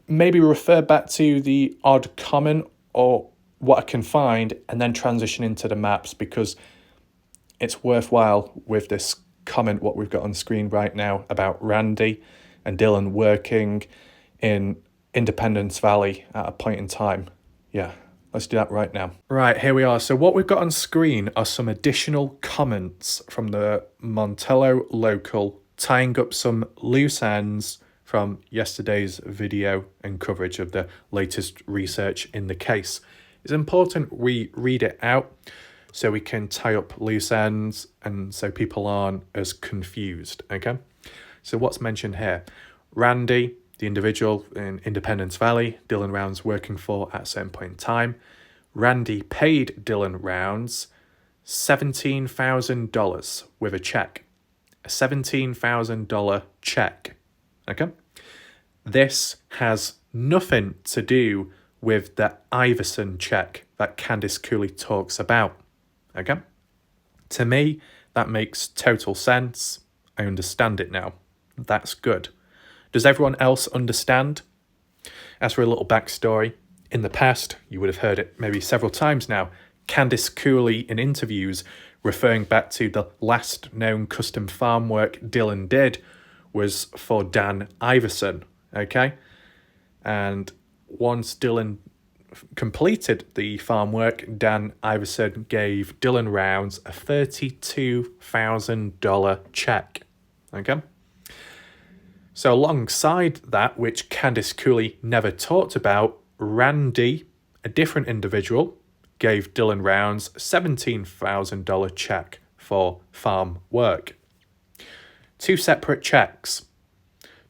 maybe refer back to the odd comment or what I can find and then transition into the maps, because it's worthwhile with this comment, what we've got on screen right now about Randy and Dylan working in Independence Valley at a point in time. Yeah, let's do that right now. Right, here we are. So what we've got on screen are some additional comments from the Montello local, tying up some loose ends from yesterday's video and coverage of the latest research in the case. It's important we read it out so we can tie up loose ends and so people aren't as confused, okay? So what's mentioned here? Randy, the individual in Independence Valley, Dylan Rounds working for at a certain point in time. Randy paid Dylan Rounds $17,000 with a check. A $17,000 check, okay? This has nothing to do with the Iverson check that Candice Cooley talks about, okay? To me, that makes total sense. I understand it now. That's good. Does everyone else understand? As for a little backstory, in the past, you would have heard it maybe several times now, Candice Cooley in interviews referring back to the last known custom farm work Dylan did was for Dan Iverson, okay? And once Dylan completed the farm work, Dan Iverson gave Dylan Rounds a $32,000 check, okay? So alongside that, which Candice Cooley never talked about, Randy, a different individual, gave Dylan Rounds a $17,000 check for farm work. Two separate checks,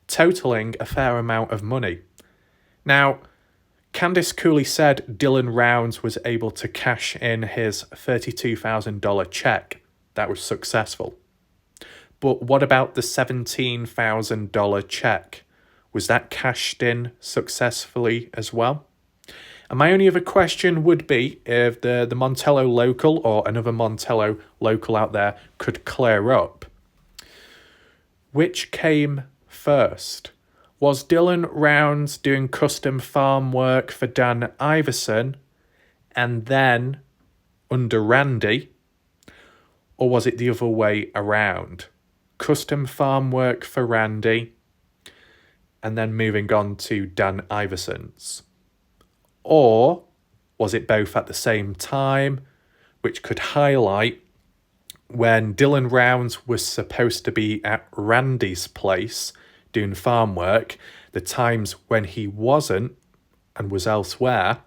totaling a fair amount of money. Now, Candice Cooley said Dylan Rounds was able to cash in his $32,000 check. That was successful. But what about the $17,000 check? Was that cashed in successfully as well? And my only other question would be if the Montello local or another Montello local out there could clear up. Which came first? Was Dylan Rounds doing custom farm work for Dan Iverson and then under Randy? Or was it the other way around? Custom farm work for Randy and then moving on to Dan Iverson's? Or was it both at the same time, which could highlight when Dylan Rounds was supposed to be at Randy's place doing farm work, the times when he wasn't and was elsewhere,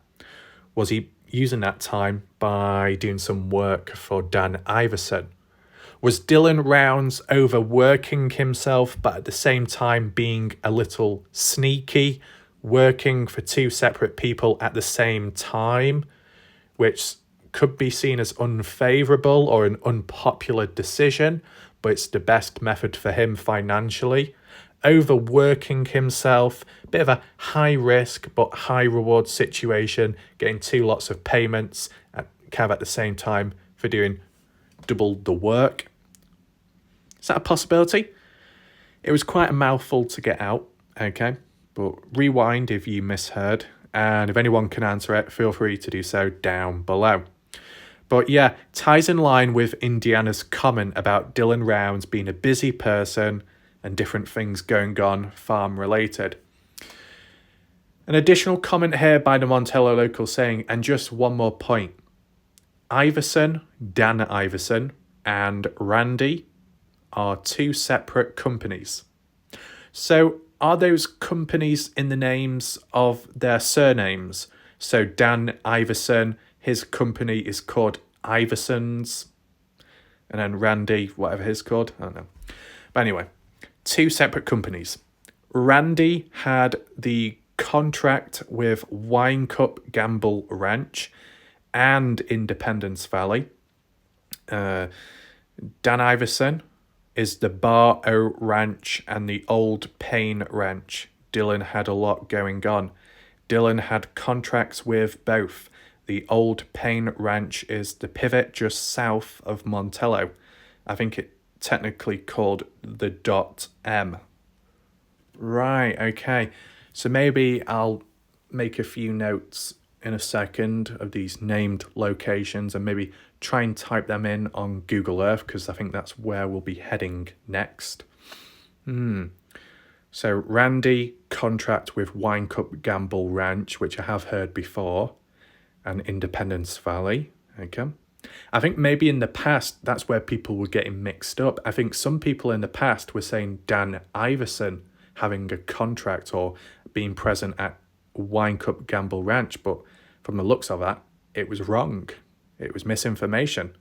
was he using that time by doing some work for Dan Iverson? Was Dylan Rounds overworking himself but at the same time being a little sneaky, working for two separate people at the same time, which could be seen as unfavourable or an unpopular decision, but it's the best method for him financially? Overworking himself, a bit of a high risk but high reward situation, getting two lots of payments at the same time for doing double the work. Is that a possibility? It was quite a mouthful to get out, okay? But rewind if you misheard, and if anyone can answer it, feel free to do so down below. But yeah, ties in line with Indiana's comment about Dylan Rounds being a busy person and different things going on farm related. An additional comment here by the Montello local saying, and just one more point, Iverson, Dan Iverson, and Randy are two separate companies. So are those companies in the names of their surnames? So Dan Iverson, his company is called Iversons, and then Randy, whatever his called, I don't know. But anyway, two separate companies. Randy had the contract with Wine Cup Gamble Ranch and Independence Valley. Dan Iverson is the Bar O Ranch and the Old Payne Ranch. Dylan had a lot going on. Dylan had contracts with both. The Old Payne Ranch is the pivot just south of Montello. I think it technically called the .M. Right, okay. So maybe I'll make a few notes in a second of these named locations and maybe try and type them in on Google Earth because I think that's where we'll be heading next. So Randy contract with Wine Cup Gamble Ranch, which I have heard before, and Independence Valley. Okay. I think maybe in the past that's where people were getting mixed up. I think some people in the past were saying Dan Iverson having a contract or being present at Wine Cup Gamble Ranch, but from the looks of that, it was wrong. It was misinformation.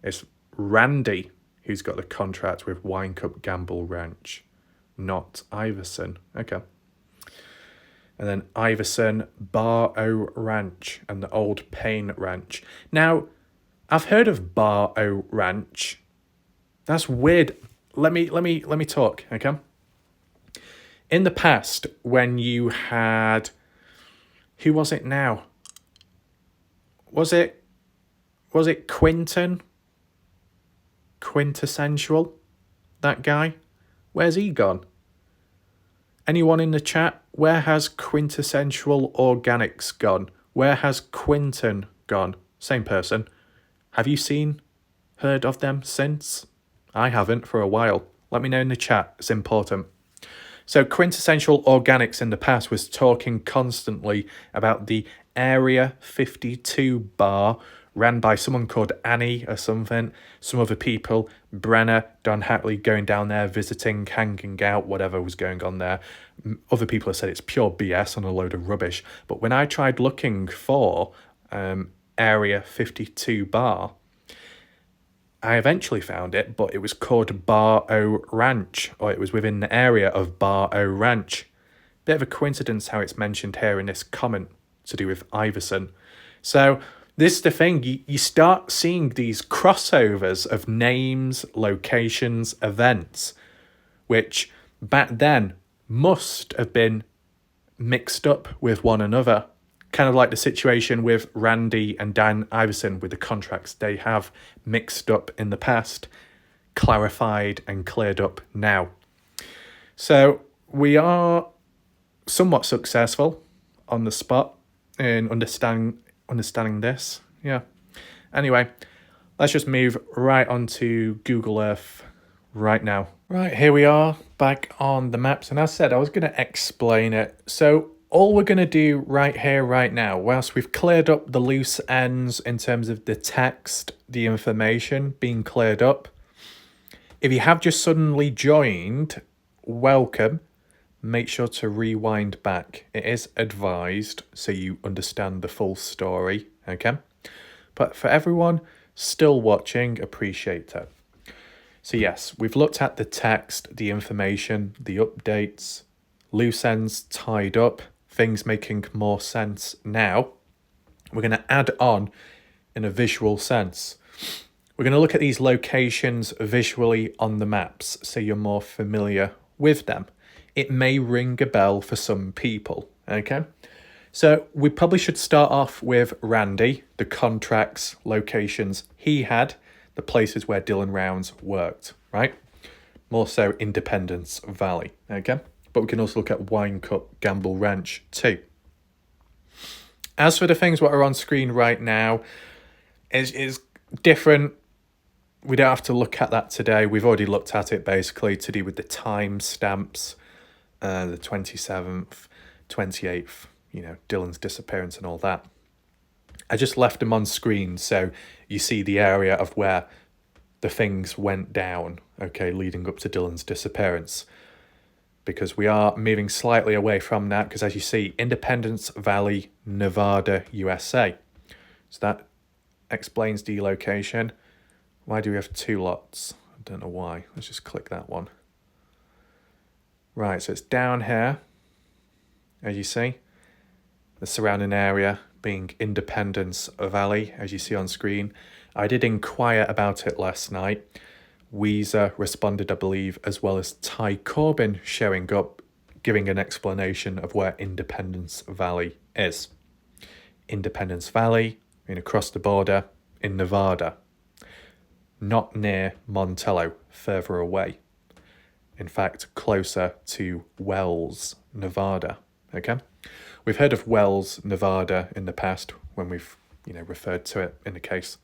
It's Randy who's got the contract with Wine Cup Gamble Ranch, not Iverson. Okay. And then Iverson, Bar O Ranch, and the Old Payne Ranch. Now, I've heard of Bar O Ranch. That's weird. Let me talk, okay? In the past, when you had, who was it now? Was it Quinton? Quintessential? That guy? Where's he gone? Anyone in the chat? Where has Quintessential Organics gone? Where has Quinton gone? Same person. Have you heard of them since? I haven't for a while. Let me know in the chat. It's important. So Quintessential Organics in the past was talking constantly about the Area 52 bar ran by someone called Annie or something. Some other people, Brenner, Don Hatley, going down there, visiting, hanging out, whatever was going on there. Other people have said it's pure BS and a load of rubbish. But when I tried looking for Area 52 bar, I eventually found it, but it was called Bar O Ranch, or it was within the area of Bar O Ranch. Bit of a coincidence how it's mentioned here in this comment to do with Iverson. So this is the thing, you start seeing these crossovers of names, locations, events, which back then must have been mixed up with one another. Kind of like the situation with Randy and Dan Iverson with the contracts they have mixed up in the past, clarified and cleared up now. So we are somewhat successful on the spot in understanding this. Yeah. Anyway, let's just move right onto Google Earth right now. Right, here we are back on the maps. And as I said, I was going to explain it. So all we're going to do right here, right now, whilst we've cleared up the loose ends in terms of the text, the information being cleared up, if you have just suddenly joined, welcome. Make sure to rewind back. It is advised so you understand the full story, okay? But for everyone still watching, appreciate it. So yes, we've looked at the text, the information, the updates, loose ends tied up, things making more sense now. We're going to add on in a visual sense. We're going to look at these locations visually on the maps so you're more familiar with them. It may ring a bell for some people, okay? So we probably should start off with Randy, the contracts, locations he had, the places where Dylan Rounds worked, right? More so Independence Valley, okay? But we can also look at Wine Cup Gamble Ranch too. As for the things that are on screen right now, is different. We don't have to look at that today. We've already looked at it basically to do with the time stamps, the 27th, 28th, Dylan's disappearance and all that. I just left them on screen so you see the area of where the things went down, okay, leading up to Dylan's disappearance. Because we are moving slightly away from that, because as you see, Independence Valley, Nevada, USA. So that explains the location. Why do we have 2 lots? I don't know why. Let's just click that one. Right, so it's down here, as you see. The surrounding area being Independence Valley, as you see on screen. I did inquire about it last night. Weezer responded, I believe, as well as Ty Corbin showing up, giving an explanation of where Independence Valley is. Independence Valley, across the border in Nevada. Not near Montello, further away. In fact, closer to Wells, Nevada. Okay? We've heard of Wells, Nevada in the past when we've, referred to it in the case.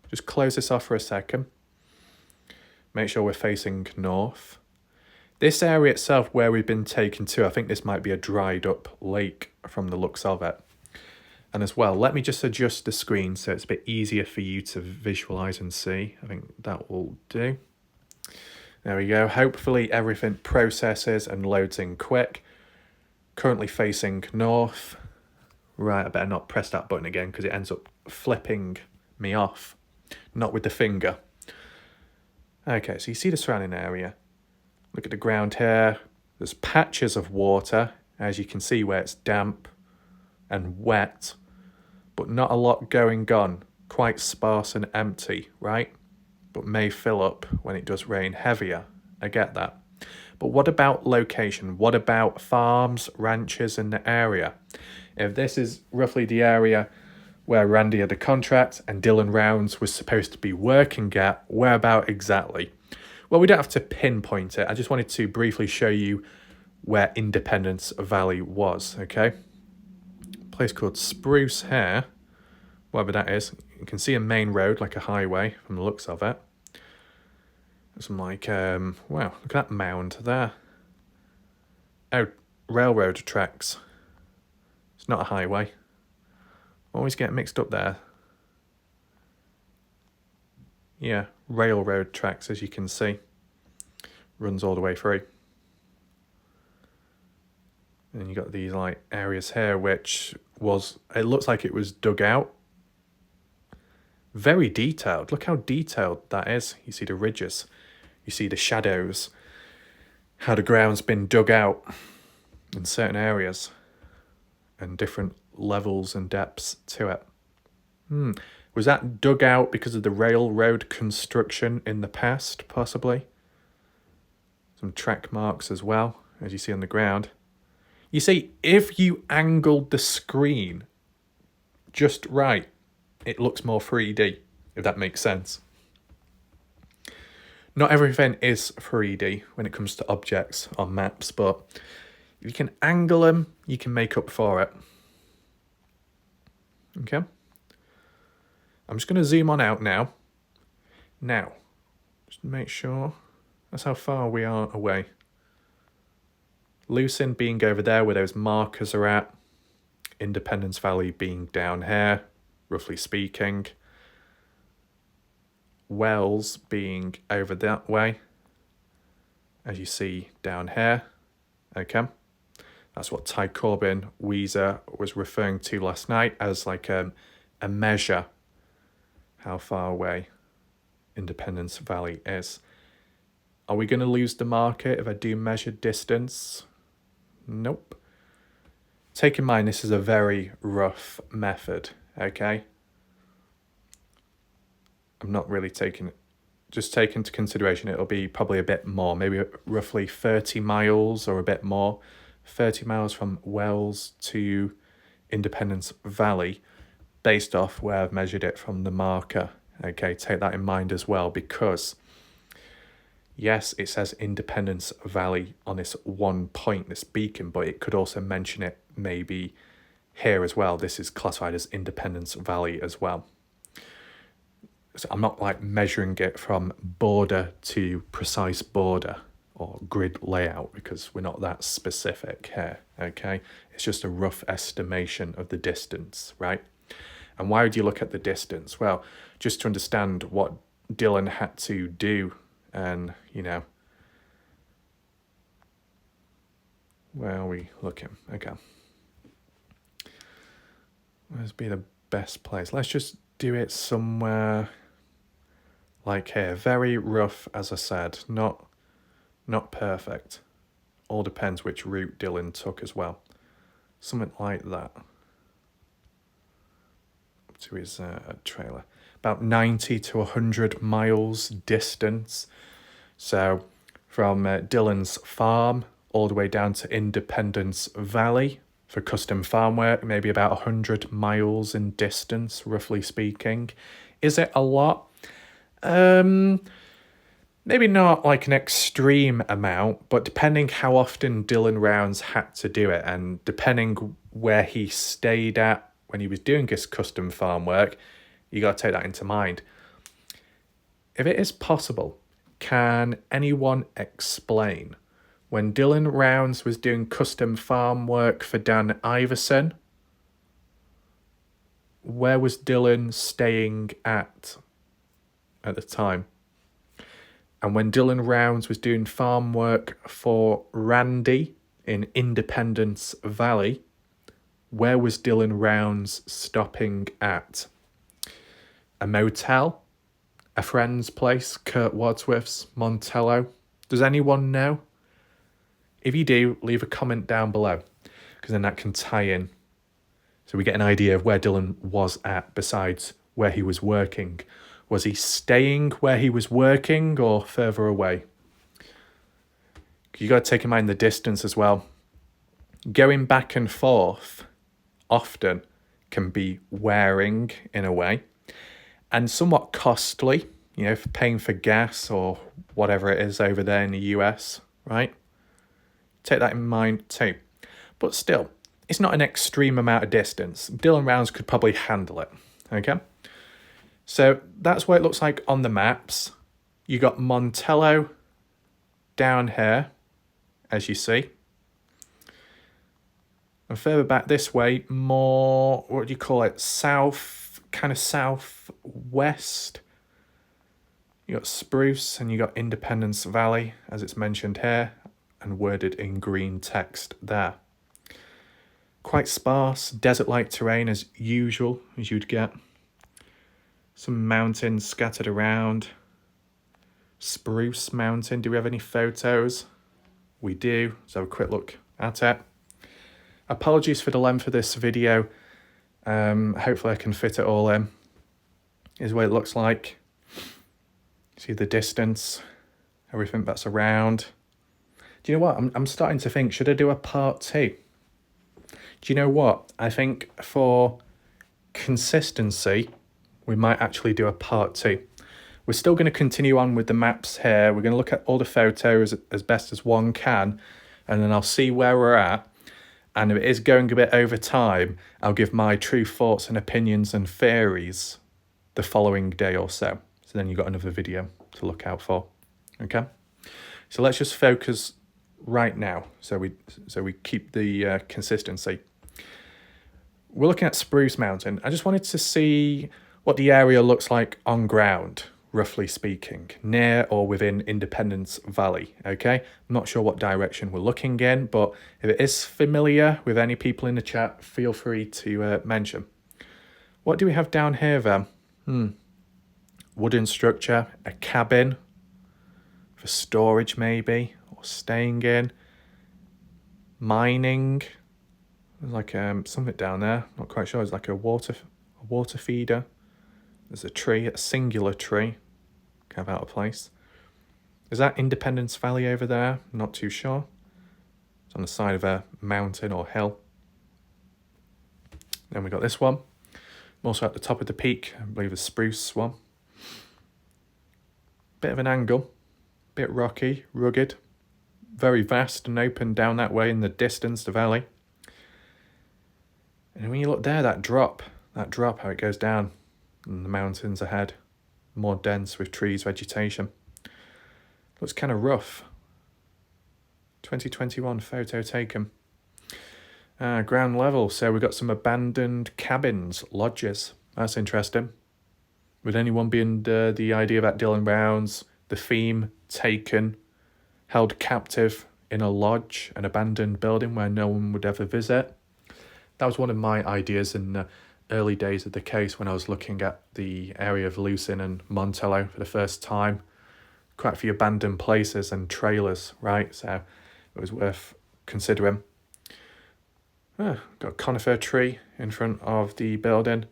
Just close this off for a second. Make sure we're facing north. This area itself where we've been taken to, I think this might be a dried up lake from the looks of it. And as well, let me just adjust the screen so it's a bit easier for you to visualize and see. I think that will do. There we go. Hopefully everything processes and loads in quick. Currently facing north. Right, I better not press that button again because it ends up flipping me off. Not with the finger. Okay, so you see the surrounding area. Look at the ground here. There's patches of water, as you can see, where it's damp and wet, but not a lot going on. Quite sparse and empty, right? But may fill up when it does rain heavier. I get that. But what about location? What about farms, ranches in the area? If this is roughly the area where Randy had a contract and Dylan Rounds was supposed to be working at, where about exactly? Well, we don't have to pinpoint it. I just wanted to briefly show you where Independence Valley was, okay? A place called Spruce here, whatever that is. You can see a main road, like a highway, from the looks of it. Some like, wow, look at that mound there. Oh, railroad tracks. It's not a highway. Always get mixed up there. Yeah, railroad tracks, as you can see. Runs all the way through. And you got these like areas here, which was, it looks like it was dug out. Very detailed. Look how detailed that is. You see the ridges. You see the shadows. How the ground's been dug out in certain areas. And different levels and depths to it. Was that dug out because of the railroad construction in the past, possibly? Some track marks as well, as you see on the ground. You see, if you angled the screen just right, it looks more 3D, if that makes sense. Not everything is 3D when it comes to objects on maps, but if you can angle them, you can make up for it. Okay? I'm just going to zoom on out now. Now, just make sure that's how far we are away. Lucin being over there where those markers are at. Independence Valley being down here, roughly speaking. Wells being over that way, as you see down here. Okay. That's what Ty Corbin, Weezer, was referring to last night as like a measure how far away Independence Valley is. Are we going to lose the market if I do measure distance? Nope. Take in mind this is a very rough method, okay? I'm not really just take into consideration it'll be probably a bit more, maybe roughly 30 miles or a bit more. 30 miles from Wells to Independence Valley, based off where I've measured it from the marker. Okay, take that in mind as well, because yes, it says Independence Valley on this one point, this beacon, but it could also mention it maybe here as well. This is classified as Independence Valley as well. So I'm not like measuring it from border to precise border or grid layout, because we're not that specific here, okay? It's just a rough estimation of the distance, right? And why would you look at the distance? Well, just to understand what Dylan had to do, and, you know, where are we looking? Okay. Where's be the best place? Let's just do it somewhere like here. Very rough, as I said, not perfect. All depends which route Dylan took as well. Something like that. Up to his trailer. About 90 to 100 miles distance. So from Dylan's farm all the way down to Independence Valley for custom farm work, maybe about 100 miles in distance, roughly speaking. Is it a lot? Maybe not like an extreme amount, but depending how often Dylan Rounds had to do it, and depending where he stayed at when he was doing his custom farm work, you got to take that into mind. If it is possible, can anyone explain when Dylan Rounds was doing custom farm work for Dan Iverson, where was Dylan staying at the time? And when Dylan Rounds was doing farm work for Randy in Independence Valley, where was Dylan Rounds stopping at? A motel? A friend's place? Kurt Wadsworth's? Montello? Does anyone know? If you do, leave a comment down below, because then that can tie in, so we get an idea of where Dylan was at besides where he was working. Was he staying where he was working or further away? You got to take in mind the distance as well. Going back and forth often can be wearing in a way and somewhat costly, you know, for paying for gas or whatever it is over there in the US, right? Take that in mind too. But still, it's not an extreme amount of distance. Dylan Rounds could probably handle it, okay? So that's what it looks like on the maps. You got Montello down here, as you see. And further back this way, more, what do you call it? South, kind of southwest. You got Spruce and you got Independence Valley, as it's mentioned here, and worded in green text there. Quite sparse, desert-like terrain as usual, as you'd get. Some mountains scattered around. Spruce Mountain. Do we have any photos? We do. Let's have a quick look at it. Apologies for the length of this video. Hopefully I can fit it all in. Here's what it looks like. See the distance, everything that's around. Do you know what? I'm starting to think, should I do a part 2? Do you know what? I think for consistency, we might actually do a part 2. We're still going to continue on with the maps here. We're going to look at all the photos as best as one can, and then I'll see where we're at. And if it is going a bit over time, I'll give my true thoughts and opinions and theories the following day or so. So then you've got another video to look out for. Okay? So let's just focus right now so we keep the consistency. We're looking at Spruce Mountain. I just wanted to see what the area looks like on ground, roughly speaking, near or within Independence Valley, okay? I'm not sure what direction we're looking in, but if it is familiar with any people in the chat, feel free to mention. What do we have down here then? Wooden structure, a cabin for storage maybe, or staying in. Mining. There's like something down there, not quite sure. It's like a water feeder. There's a tree, a singular tree, kind of out of place. Is that Independence Valley over there? Not too sure. It's on the side of a mountain or hill. Then we got this one. Also at the top of the peak, I believe the Spruce one. Bit of an angle, bit rocky, rugged, very vast and open down that way in the distance, the valley. And when you look there, that drop, how it goes down in the mountains ahead. more dense with trees, vegetation. Looks kind of rough. 2021 photo taken. Ground level, so we've got some abandoned cabins, lodges. That's interesting. Would anyone be under the idea that Dylan Brown's the theme taken, held captive in a lodge, an abandoned building where no one would ever visit? That was one of my ideas in the early days of the case when I was looking at the area of Lucin and Montello for the first time. Quite a few abandoned places and trailers, right? So it was worth considering. Got a conifer tree in front of the building.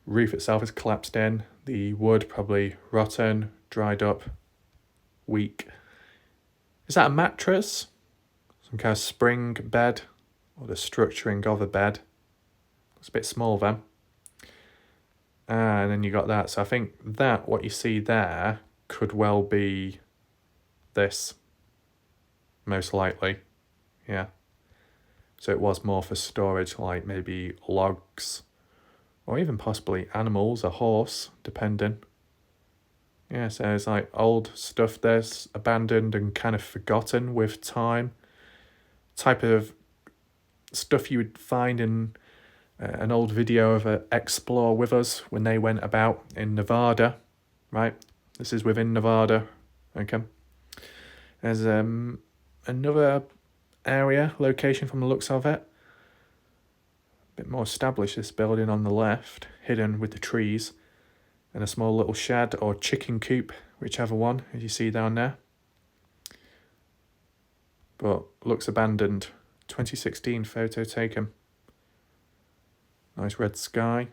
Roof itself is collapsed in. The wood probably rotten, dried up, weak. Is that a mattress? Some kind of spring bed? Or the structuring of a bed? It's a bit small then. And then you got that. So I think that, what you see there, could well be this. Most likely. Yeah. So it was more for storage, like maybe logs, or even possibly animals, a horse, depending. Yeah, so it's like old stuff there's abandoned and kind of forgotten with time. Type of stuff you would find in an old video of a Explore With Us when they went about in Nevada, right? This is within Nevada, okay? There's another area, location from the looks of it. A bit more established, this building on the left, hidden with the trees, and a small little shed or chicken coop, whichever one, as you see down there. But looks abandoned. 2016 photo taken. Nice red sky.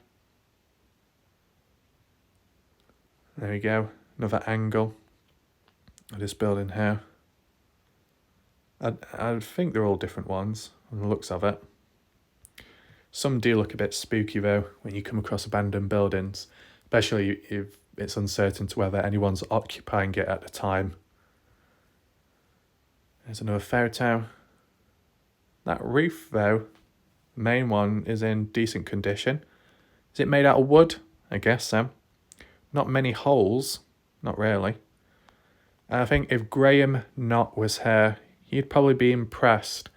There we go, another angle of this building here. I think they're all different ones on the looks of it. Some do look a bit spooky though when you come across abandoned buildings, especially if it's uncertain to whether anyone's occupying it at the time. There's another photo. That roof though, the main one, is in decent condition. Is it made out of wood? I guess so. Not many holes, not really. I think if Graham Knott was here, he'd probably be impressed.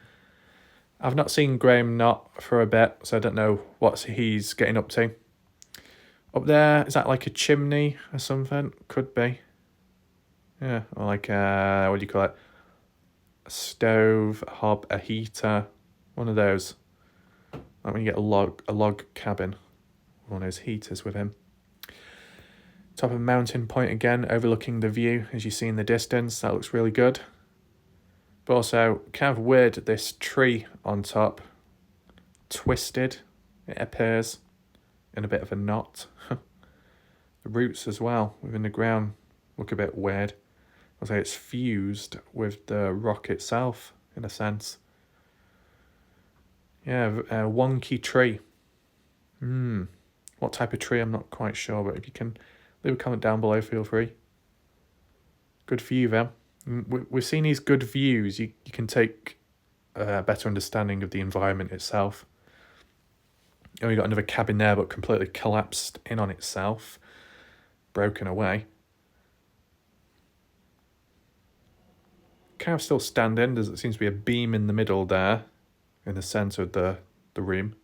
I've not seen Graham Knott for a bit, so I don't know what he's getting up to. Up there, is that like a chimney or something? Could be. Yeah, or like a, what do you call it? A stove, a hob, a heater. One of those. Like when you get a log cabin. One of those heaters with him. Top of Mountain Point again, overlooking the view as you see in the distance. That looks really good. But also, kind of weird, this tree on top. Twisted, it appears, in a bit of a knot. The roots as well, within the ground, look a bit weird. I'll say it's fused with the rock itself, in a sense. Yeah, a wonky tree. What type of tree, I'm not quite sure, but if you can leave a comment down below, feel free. Good view then. We've seen these good views. You can take a better understanding of the environment itself. And we got another cabin there, but completely collapsed in on itself. Broken away. Kind of still standing. There seems to be a beam in the middle there, in the centre of the room.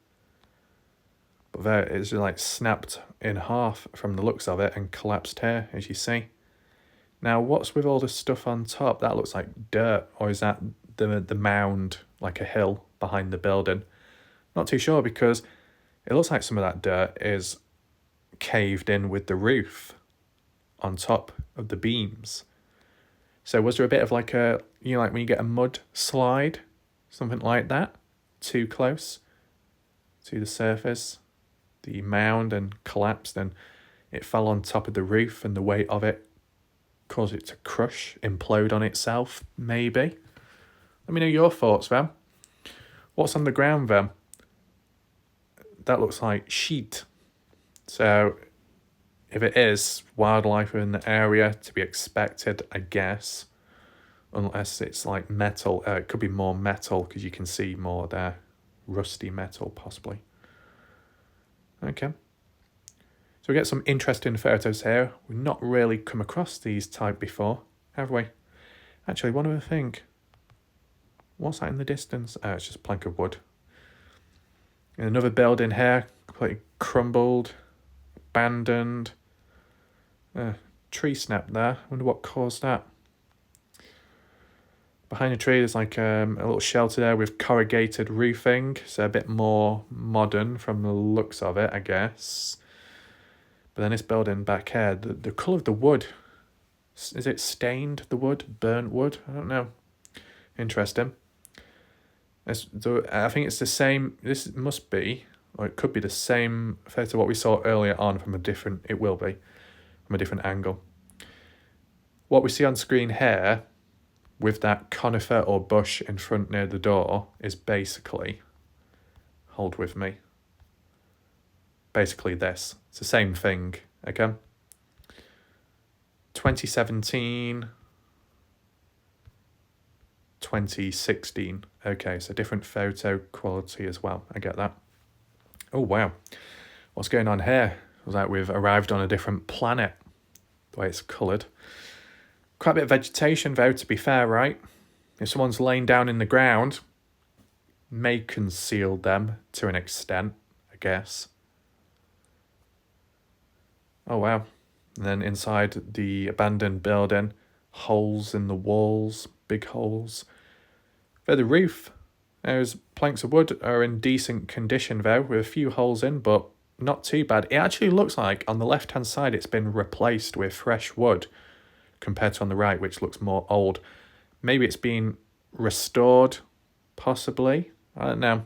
But there it's like snapped in half from the looks of it and collapsed here, as you see. Now, what's with all this stuff on top? That looks like dirt, or is that the mound, like a hill behind the building? Not too sure, because it looks like some of that dirt is caved in with the roof on top of the beams. So was there a bit of like a, like when you get a mud slide, something like that, too close to the surface, the mound, and collapsed, and it fell on top of the roof, and the weight of it caused it to crush, implode on itself, maybe? Let me know your thoughts, then. What's on the ground, then? That looks like sheet. So if it is wildlife in the area, to be expected, I guess. Unless it's like metal. It could be more metal, because you can see more there. Rusty metal, possibly. Okay. So we get some interesting photos here. We've not really come across these type before, have we? Actually, what do I think? What's that in the distance? Oh, it's just a plank of wood. And another building here, completely crumbled, abandoned. Tree snapped there. I wonder what caused that. Behind the tree, there's like a little shelter there with corrugated roofing. So a bit more modern from the looks of it, I guess. But then this building back here, the colour of the wood, is it stained, the wood? Burnt wood? I don't know. Interesting. I think it's the same, this must be, or it could be the same photo what we saw earlier on from a different, it will be, from a different angle. What we see on screen here, with that conifer or bush in front near the door, is basically, hold with me, basically this. It's the same thing, okay? 2017, 2016. Okay, so different photo quality as well. I get that. Oh, wow. What's going on here? It was like we've arrived on a different planet, the way it's coloured. Quite a bit of vegetation, though, to be fair, right? If someone's laying down in the ground, may conceal them to an extent, I guess. Oh, wow. And then inside the abandoned building, holes in the walls, big holes. For the roof, those planks of wood are in decent condition, though, with a few holes in, but not too bad. It actually looks like on the left-hand side it's been replaced with fresh wood compared to on the right, which looks more old. Maybe it's been restored, possibly. I don't know.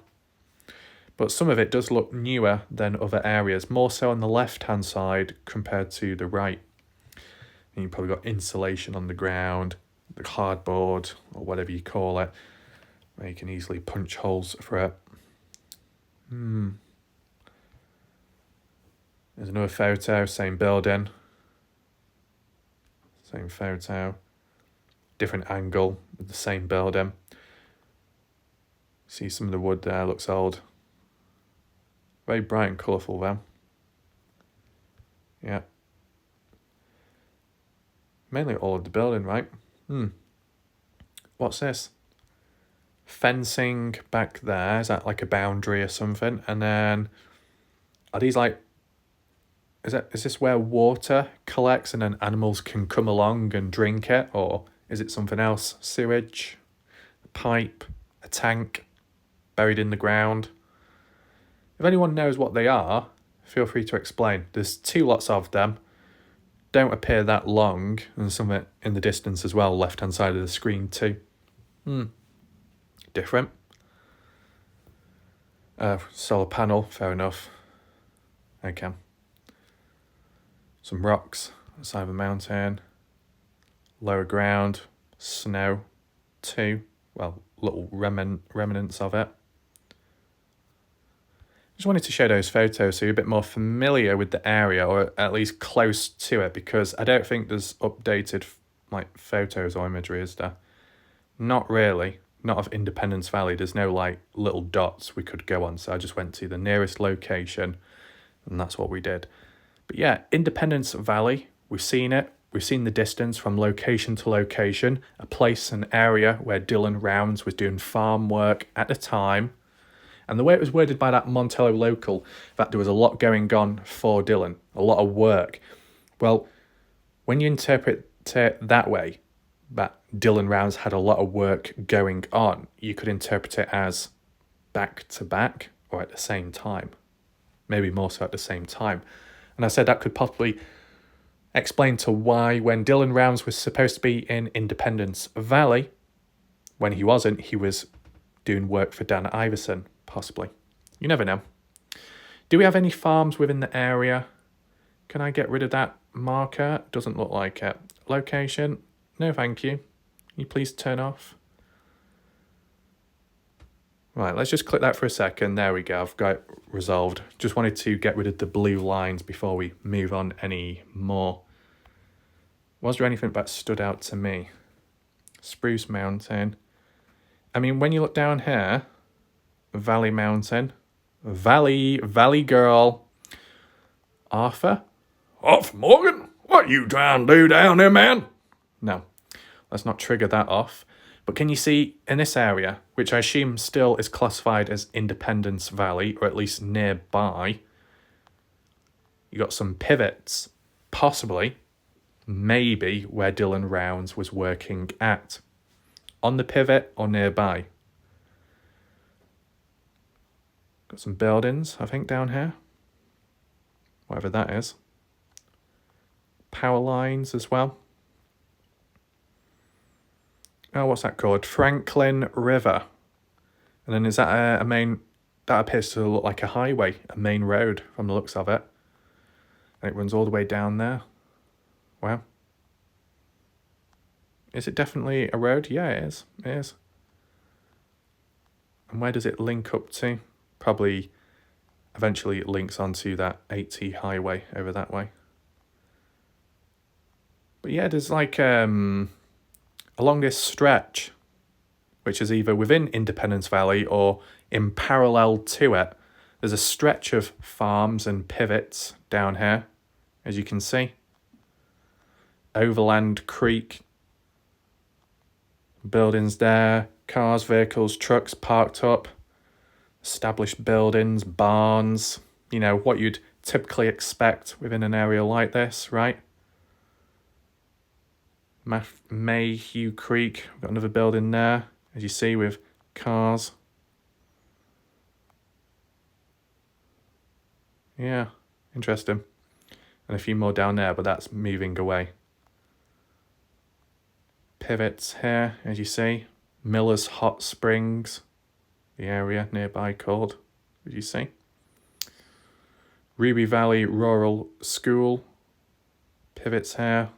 But some of it does look newer than other areas, more so on the left-hand side compared to the right. And you've probably got insulation on the ground, the cardboard, or whatever you call it, where you can easily punch holes through it. There's another photo, same building. Same photo. Different angle with the same building. See some of the wood there, looks old. Very bright and colourful though. Yeah. Mainly all of the building, right? What's this? Fencing back there. Is that like a boundary or something? And then are these like, is this where water collects and then animals can come along and drink it? Or is it something else? Sewage, a pipe, a tank buried in the ground? If anyone knows what they are, feel free to explain. There's two lots of them. Don't appear that long, and some in the distance as well, left-hand side of the screen too. Different. Solar panel, fair enough. Okay. Some rocks, side of a mountain. Lower ground, snow too. Well, little remnants of it. Just wanted to show those photos so you're a bit more familiar with the area, or at least close to it, because I don't think there's updated like photos or imagery, is there? Not really. Not of Independence Valley. There's no like little dots we could go on, so I just went to the nearest location and that's what we did. But yeah, Independence Valley, we've seen it. We've seen the distance from location to location, a place, an area where Dylan Rounds was doing farm work at the time. And the way it was worded by that Montello local, that there was a lot going on for Dylan, a lot of work. Well, when you interpret it that way, that Dylan Rounds had a lot of work going on, you could interpret it as back to back or at the same time. Maybe more so at the same time. And I said that could possibly explain to why when Dylan Rounds was supposed to be in Independence Valley, when he wasn't, he was doing work for Dan Iverson. Possibly. You never know. Do we have any farms within the area? Can I get rid of that marker? Doesn't look like it. Location? No, thank you. Can you please turn off? Right, let's just click that for a second. There we go. I've got it resolved. Just wanted to get rid of the blue lines before we move on any more. Was there anything that stood out to me? Spruce Mountain. I mean, when you look down here, Valley Mountain. Valley girl. Arthur? Off, Morgan? What you trying to do down there, man? No, let's not trigger that off. But can you see in this area, which I assume still is classified as Independence Valley, or at least nearby, you got some pivots, possibly, maybe where Dylan Rounds was working at. On the pivot or nearby. Got some buildings, I think, down here. Whatever that is. Power lines as well. Oh, what's that called? Franklin River. And then is that a main... That appears to look like a highway, a main road from the looks of it. And it runs all the way down there. Wow. Is it definitely a road? Yeah, it is. It is. And where does it link up to? Probably eventually it links onto that 80 highway over that way. But yeah, there's like along this stretch, which is either within Independence Valley or in parallel to it, there's a stretch of farms and pivots down here, as you can see. Overland Creek. Buildings there, cars, vehicles, trucks parked up, established buildings, barns, you know, what you'd typically expect within an area like this, right? Mayhew Creek, we've got another building there, as you see, with cars. Yeah, interesting. And a few more down there, but that's moving away. Pivots here, as you see. Miller's Hot Springs, the area nearby called, as you see. Ruby Valley Rural School. Pivots here.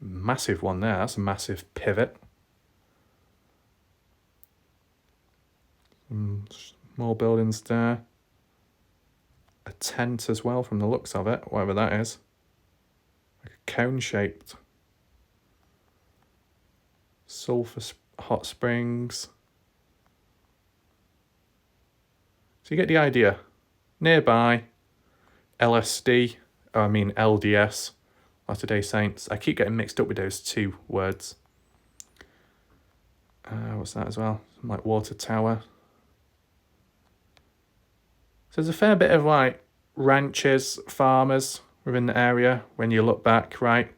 Massive one there, that's a massive pivot. More buildings there. A tent as well from the looks of it, whatever that is. Like a cone shaped. Sulphur Hot Springs. So you get the idea. Nearby, LSD, LDS, Latter-day Saints. I keep getting mixed up with those two words. What's that as well? Some like water tower. So there's a fair bit of like ranchers, farmers within the area when you look back, right?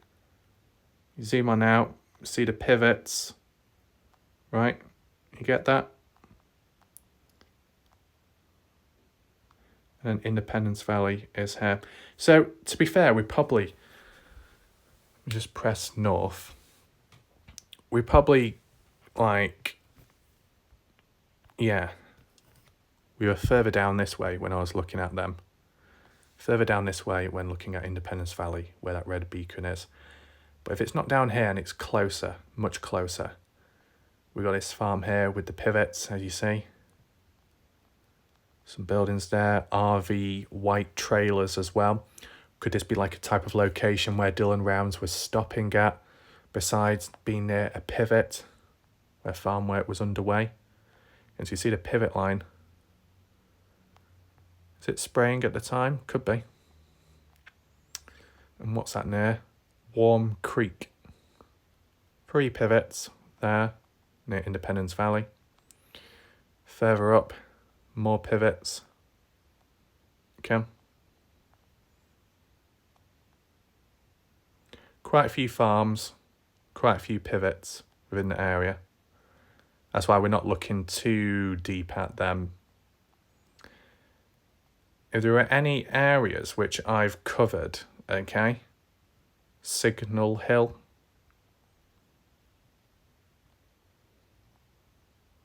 You zoom on out. See the pivots, right? You get that? And then Independence Valley is here. So, to be fair, we probably just press north. We probably, we were further down this way when I was looking at them. Further down this way when looking at Independence Valley, where that red beacon is. But if it's not down here and it's closer, much closer, we've got this farm here with the pivots, as you see. Some buildings there, RV white trailers as well. Could this be like a type of location where Dylan Rounds was stopping at, besides being near a pivot where farm work was underway? And so you see the pivot line. Is it spraying at the time? Could be. And what's that near? Warm Creek. 3 pivots there near Independence Valley. Further up, more pivots. Okay. Quite a few farms, quite a few pivots within the area. That's why we're not looking too deep at them. If there are any areas which I've covered, okay, Signal Hill.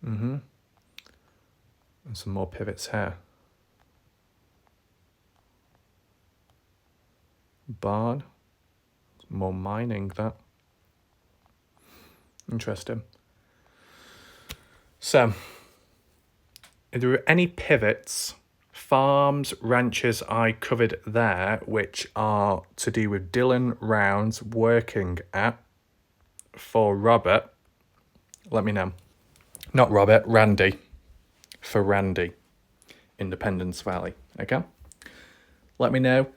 And some more pivots here. Barn. More mining, that. Interesting. So, if there are any pivots, farms, ranches I covered there, which are to do with Dylan Rounds working at for Robert, let me know. Not Robert, Randy. For Randy. Independence Valley. Okay? Let me know.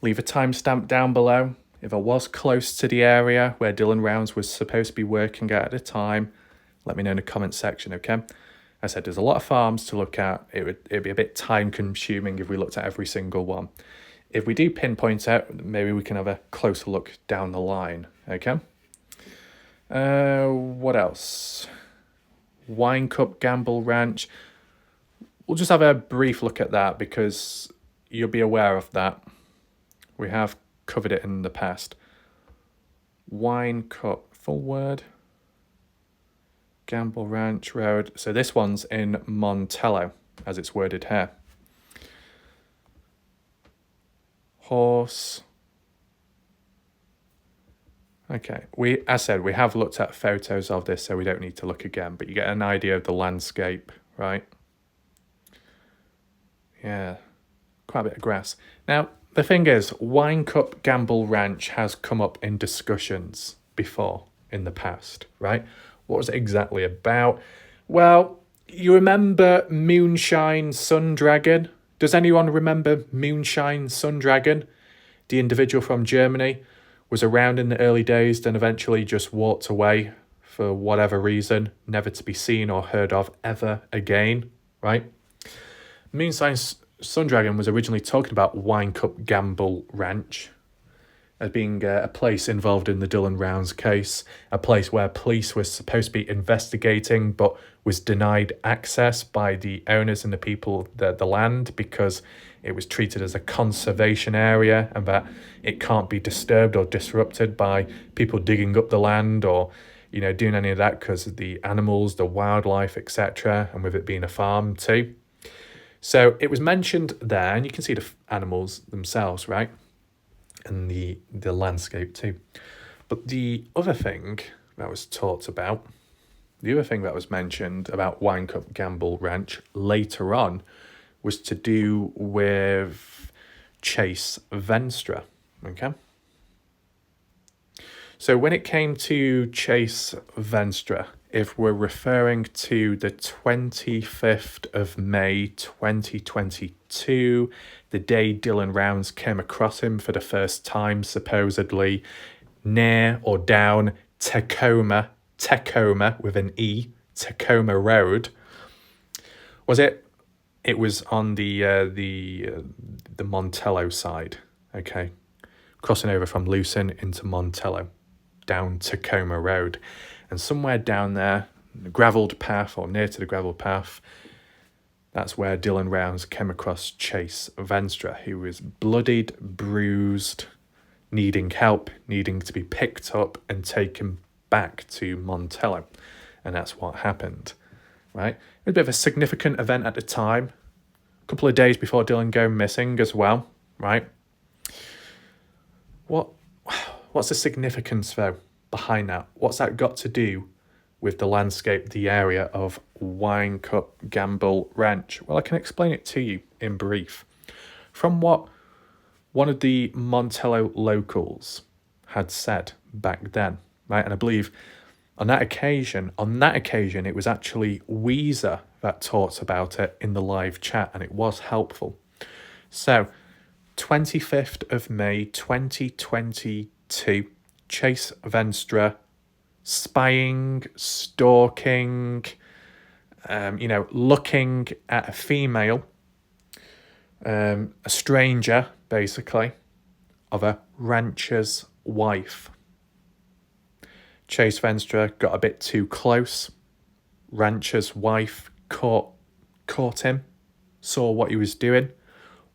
Leave a timestamp down below. If I was close to the area where Dylan Rounds was supposed to be working at the time, let me know in the comment section, okay? I said there's a lot of farms to look at. It'd be a bit time consuming if we looked at every single one. If we do pinpoint out, maybe we can have a closer look down the line, okay? What else? Wine Cup Gamble Ranch. We'll just have a brief look at that because you'll be aware of that. We have covered it in the past. Wine Cup, full word. Gamble Ranch Road. So this one's in Montello, as it's worded here. Horse. Okay, as said, we have looked at photos of this, so we don't need to look again, but you get an idea of the landscape, right? Yeah, quite a bit of grass. Now, the thing is, Wine Cup Gamble Ranch has come up in discussions before in the past, right? What was it exactly about? Well, you remember Moonshine Sun Dragon? Does anyone remember Moonshine Sun Dragon? The individual from Germany was around in the early days, then eventually just walked away for whatever reason, never to be seen or heard of ever again, right? Moonshine Sun Dragon was originally talking about Wine Cup Gamble Ranch as being a place involved in the Dylan Rounds case, a place where police were supposed to be investigating but was denied access by the owners and the people, the land, because it was treated as a conservation area and that it can't be disturbed or disrupted by people digging up the land or, you know, doing any of that because of the animals, the wildlife, etc., and with it being a farm too. So it was mentioned there, and you can see the animals themselves, right? And the landscape too. But the other thing that was talked about, the other thing that was mentioned about Wine Cup Gamble Ranch later on was to do with Chase Venstre, okay? So when it came to Chase Venstre, if we're referring to the 25th of May 2022, the day Dylan Rounds came across him for the first time, supposedly near or down Tacoma with an E, Tacoma Road, was it? It was on the Montello side, okay, crossing over from Lucin into Montello, down Tacoma Road. And somewhere down there, the gravelled path or near to the gravelled path, that's where Dylan Rounds came across Chase Venstre, who was bloodied, bruised, needing help, needing to be picked up and taken back to Montello. And that's what happened, right? It was a bit of a significant event at the time, a couple of days before Dylan going missing as well, right? What's the significance, though, behind that? What's that got to do with the landscape, the area of Wine Cup Gamble Ranch? Well, I can explain it to you in brief. From what one of the Montello locals had said back then, right? And I believe on that occasion, it was actually Weezer that talked about it in the live chat, and it was helpful. So, 25th of May 2022, Chase Venstre spying, stalking, looking at a female, a stranger, basically, of a rancher's wife. Chase Venstre got a bit too close. Rancher's wife caught him, saw what he was doing,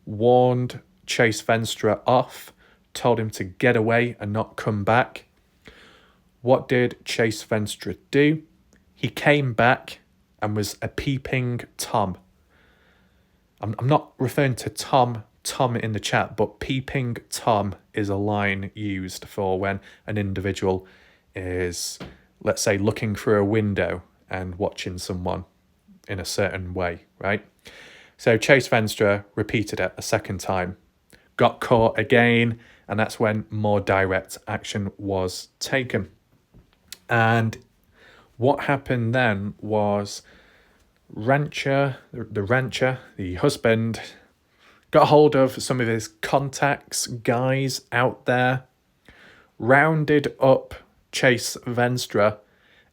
warned Chase Venstre off, told him to get away and not come back. What did Chase Venstre do? He came back and was a peeping Tom. I'm not referring to Tom in the chat, but peeping Tom is a line used for when an individual is, let's say, looking through a window and watching someone in a certain way, right? So Chase Venstre repeated it a second time, got caught again, and that's when more direct action was taken. And what happened then was the rancher, the husband, got hold of some of his contacts, guys out there, rounded up Chase Venstra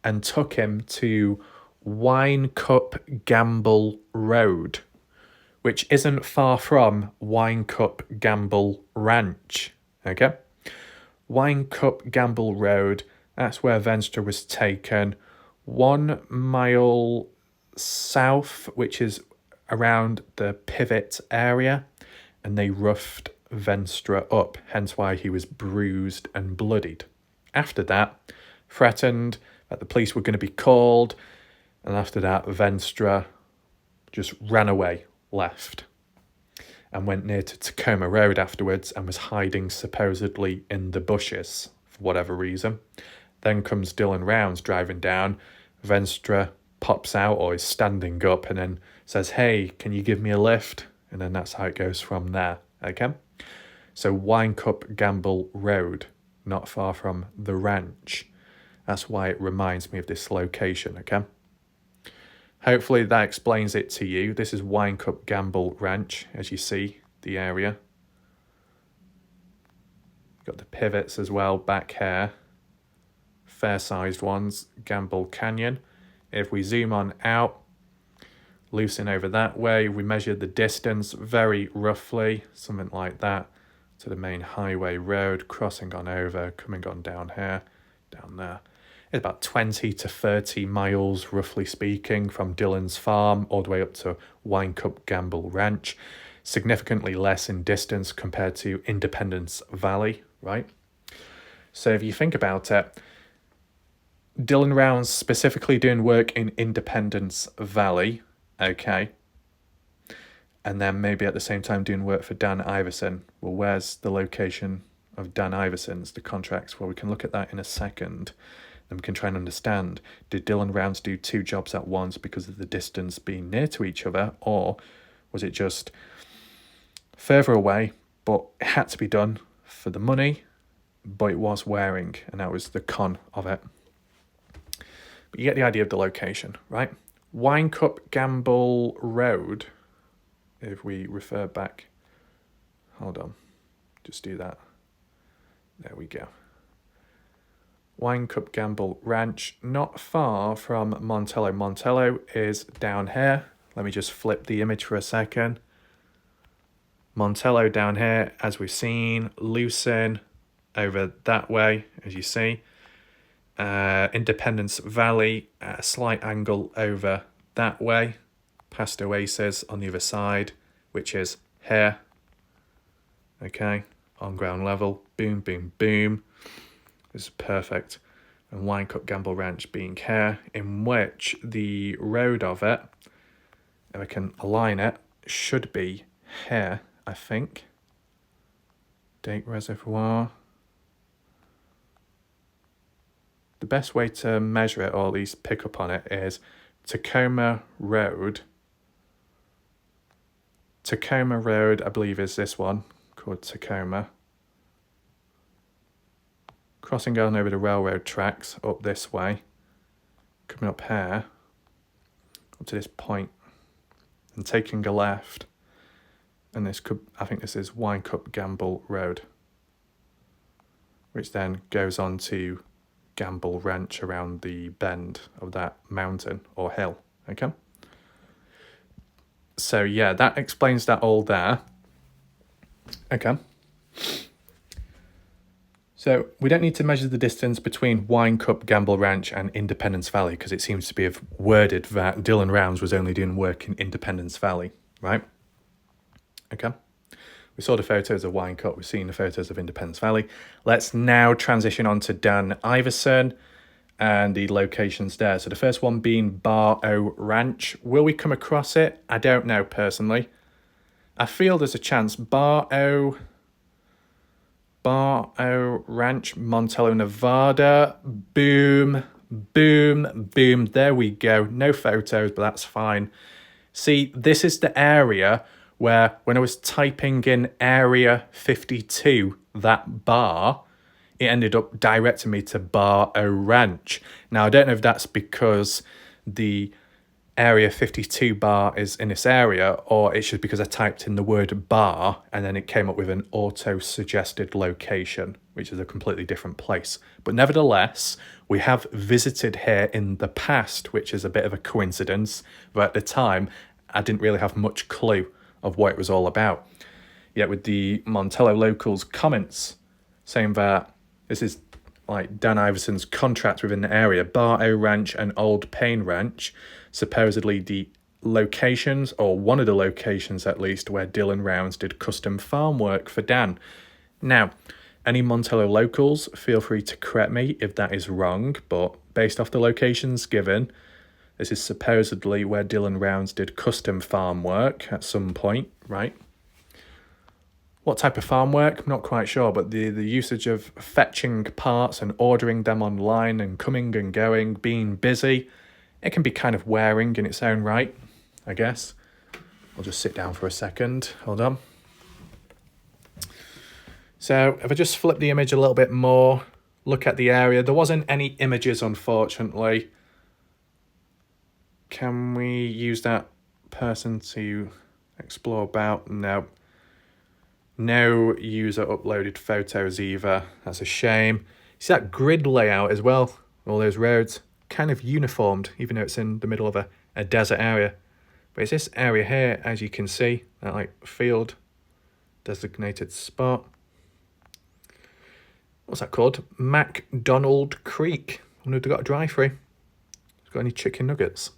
and took him to Wine Cup Gamble Road, which isn't far from Wine Cup Gamble Ranch. Okay? Wine Cup Gamble Road, that's where Venstra was taken. 1 mile south, which is around the pivot area, and they roughed Venstra up, hence why he was bruised and bloodied. After that, threatened that the police were going to be called, and after that, Venstra just ran away, left, and went near to Tacoma Road afterwards and was hiding supposedly in the bushes for whatever reason. Then comes Dylan Rounds driving down. Venstra pops out or is standing up and then says, "Hey, can you give me a lift?" And then that's how it goes from there, okay? So Wine Cup Gamble Road, not far from the ranch. That's why it reminds me of this location, okay? Hopefully that explains it to you. This is Wine Cup Gamble Ranch, as you see, the area. Got the pivots as well back here. Fair-sized ones, Gamble Canyon. If we zoom on out, Lucin over that way, we measured the distance very roughly, something like that, to the main highway road, crossing on over, coming on down here, down there. It's about 20 to 30 miles, roughly speaking, from Dylan's farm all the way up to Wine Cup Gamble Ranch. Significantly less in distance compared to Independence Valley, right? So if you think about it, Dylan Rounds specifically doing work in Independence Valley, okay, and then maybe at the same time doing work for Dan Iverson. Well, where's the location of Dan Iverson's, the contracts? Well, we can look at that in a second. And we can try and understand, did Dylan Rounds do 2 jobs at once because of the distance being near to each other, or was it just further away, but it had to be done for the money, but it was wearing, and that was the con of it. But you get the idea of the location, right? Wine Cup Gamble Road, if we refer back, hold on, just do that. There we go. Wine Cup Gamble Ranch, not far from Montello. Montello is down here. Let me just flip the image for a second. Montello down here, as we've seen. Lucin over that way, as you see. Independence Valley at a slight angle over that way. Past Oasis on the other side, which is here. Okay, on ground level. Boom, boom, boom. This is perfect. And Wine Cup Gamble Ranch being here, in which the road of it, if I can align it, should be here, I think. Date Reservoir. The best way to measure it, or at least pick up on it, is Tacoma Road. Tacoma Road, I believe, is this one, called Tacoma. Crossing on over the railroad tracks up this way, coming up here, up to this point, and taking a left. And this could, I think this is Wine Cup Gamble Road, which then goes on to Gamble Ranch around the bend of that mountain or hill, okay? So yeah, that explains that all there. Okay. So we don't need to measure the distance between Wine Cup Gamble Ranch and Independence Valley, because it seems to be worded that Dylan Rounds was only doing work in Independence Valley, right? Okay. We saw the photos of Wine Cup, we've seen the photos of Independence Valley. Let's now transition on to Dan Iverson and the locations there. So the first one being Bar O Ranch. Will we come across it? I don't know personally. I feel there's a chance. Bar O Ranch, Montello, Nevada. Boom, boom, boom. There we go. No photos, but that's fine. See, this is the area where when I was typing in Area 52, that bar, it ended up directing me to Bar O Ranch. Now, I don't know if that's because the Area 52 bar is in this area, or it's just because I typed in the word bar and then it came up with an auto-suggested location, which is a completely different place. But nevertheless, we have visited here in the past, which is a bit of a coincidence, but at the time, I didn't really have much clue of what it was all about. Yet with the Montello locals comments saying that this is like Dan Iverson's contract within the area, Bar O Ranch and Old Payne Ranch, supposedly the locations, or one of the locations at least, where Dylan Rounds did custom farm work for Dan. Now, any Montello locals, feel free to correct me if that is wrong, but based off the locations given, this is supposedly where Dylan Rounds did custom farm work at some point, right? What type of farm work? I'm not quite sure, but the usage of fetching parts and ordering them online and coming and going, being busy, it can be kind of wearing in its own right, I guess. I'll just sit down for a second. Hold on. So if I just flip the image a little bit more, look at the area. There wasn't any images, unfortunately. Can we use that person to explore about? No. No user uploaded photos either. That's a shame. See that grid layout as well? All those roads kind of uniformed, even though it's in the middle of a desert area. But it's this area here, as you can see, that like field designated spot. What's that called? MacDonald Creek. I wonder if they've got a drive-through. Got any chicken nuggets?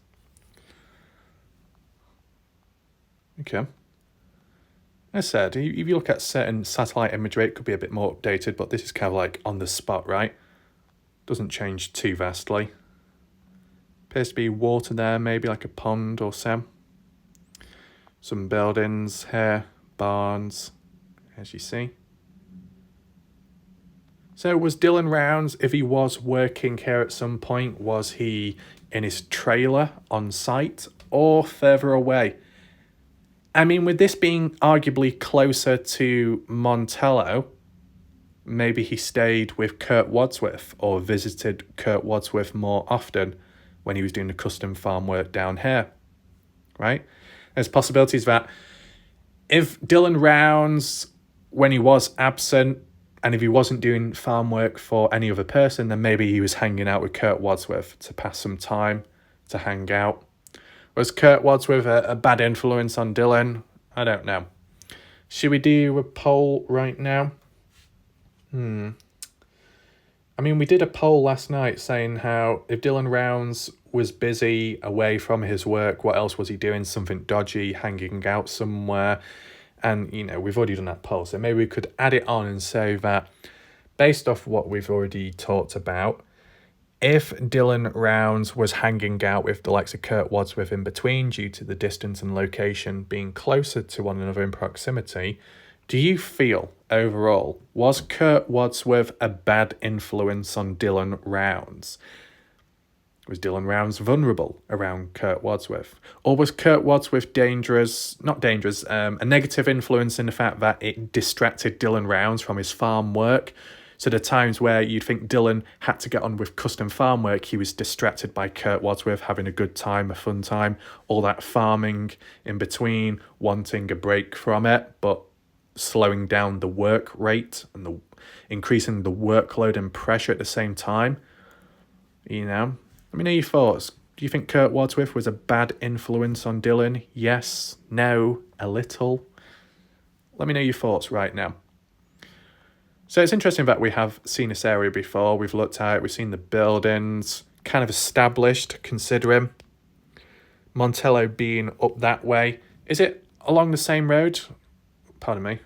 Okay. As I said, if you look at certain satellite imagery, it could be a bit more updated, but this is kind of like on the spot, right? Doesn't change too vastly. Appears to be water there, maybe like a pond or so. Some buildings here, barns, as you see. So was Dylan Rounds, if he was working here at some point, was he in his trailer on site or further away? I mean, with this being arguably closer to Montello, maybe he stayed with Kurt Wadsworth or visited Kurt Wadsworth more often when he was doing the custom farm work down here, right? There's possibilities that if Dylan Rounds, when he was absent, and if he wasn't doing farm work for any other person, then maybe he was hanging out with Kurt Wadsworth to pass some time, to hang out. Was Kurt Wadsworth a bad influence on Dylan? I don't know. Should we do a poll right now? I mean, we did a poll last night saying how if Dylan Rounds was busy away from his work, what else was he doing? Something dodgy, hanging out somewhere. And, you know, we've already done that poll. So maybe we could add it on and say that based off what we've already talked about, if Dylan Rounds was hanging out with the likes of Kurt Wadsworth in between due to the distance and location being closer to one another in proximity, do you feel, overall, was Kurt Wadsworth a bad influence on Dylan Rounds? Was Dylan Rounds vulnerable around Kurt Wadsworth? Or was Kurt Wadsworth a negative influence in the fact that it distracted Dylan Rounds from his farm work? So the times where you'd think Dylan had to get on with custom farm work, he was distracted by Kurt Wadsworth having a good time, a fun time, all that farming in between, wanting a break from it, but slowing down the work rate and increasing the workload and pressure at the same time. You know, let me know your thoughts. Do you think Kurt Wadsworth was a bad influence on Dylan? Yes, no, a little. Let me know your thoughts right now. So it's interesting that we have seen this area before. We've looked at it, we've seen the buildings, kind of established, considering Montello being up that way. Is it along the same road? Pardon me.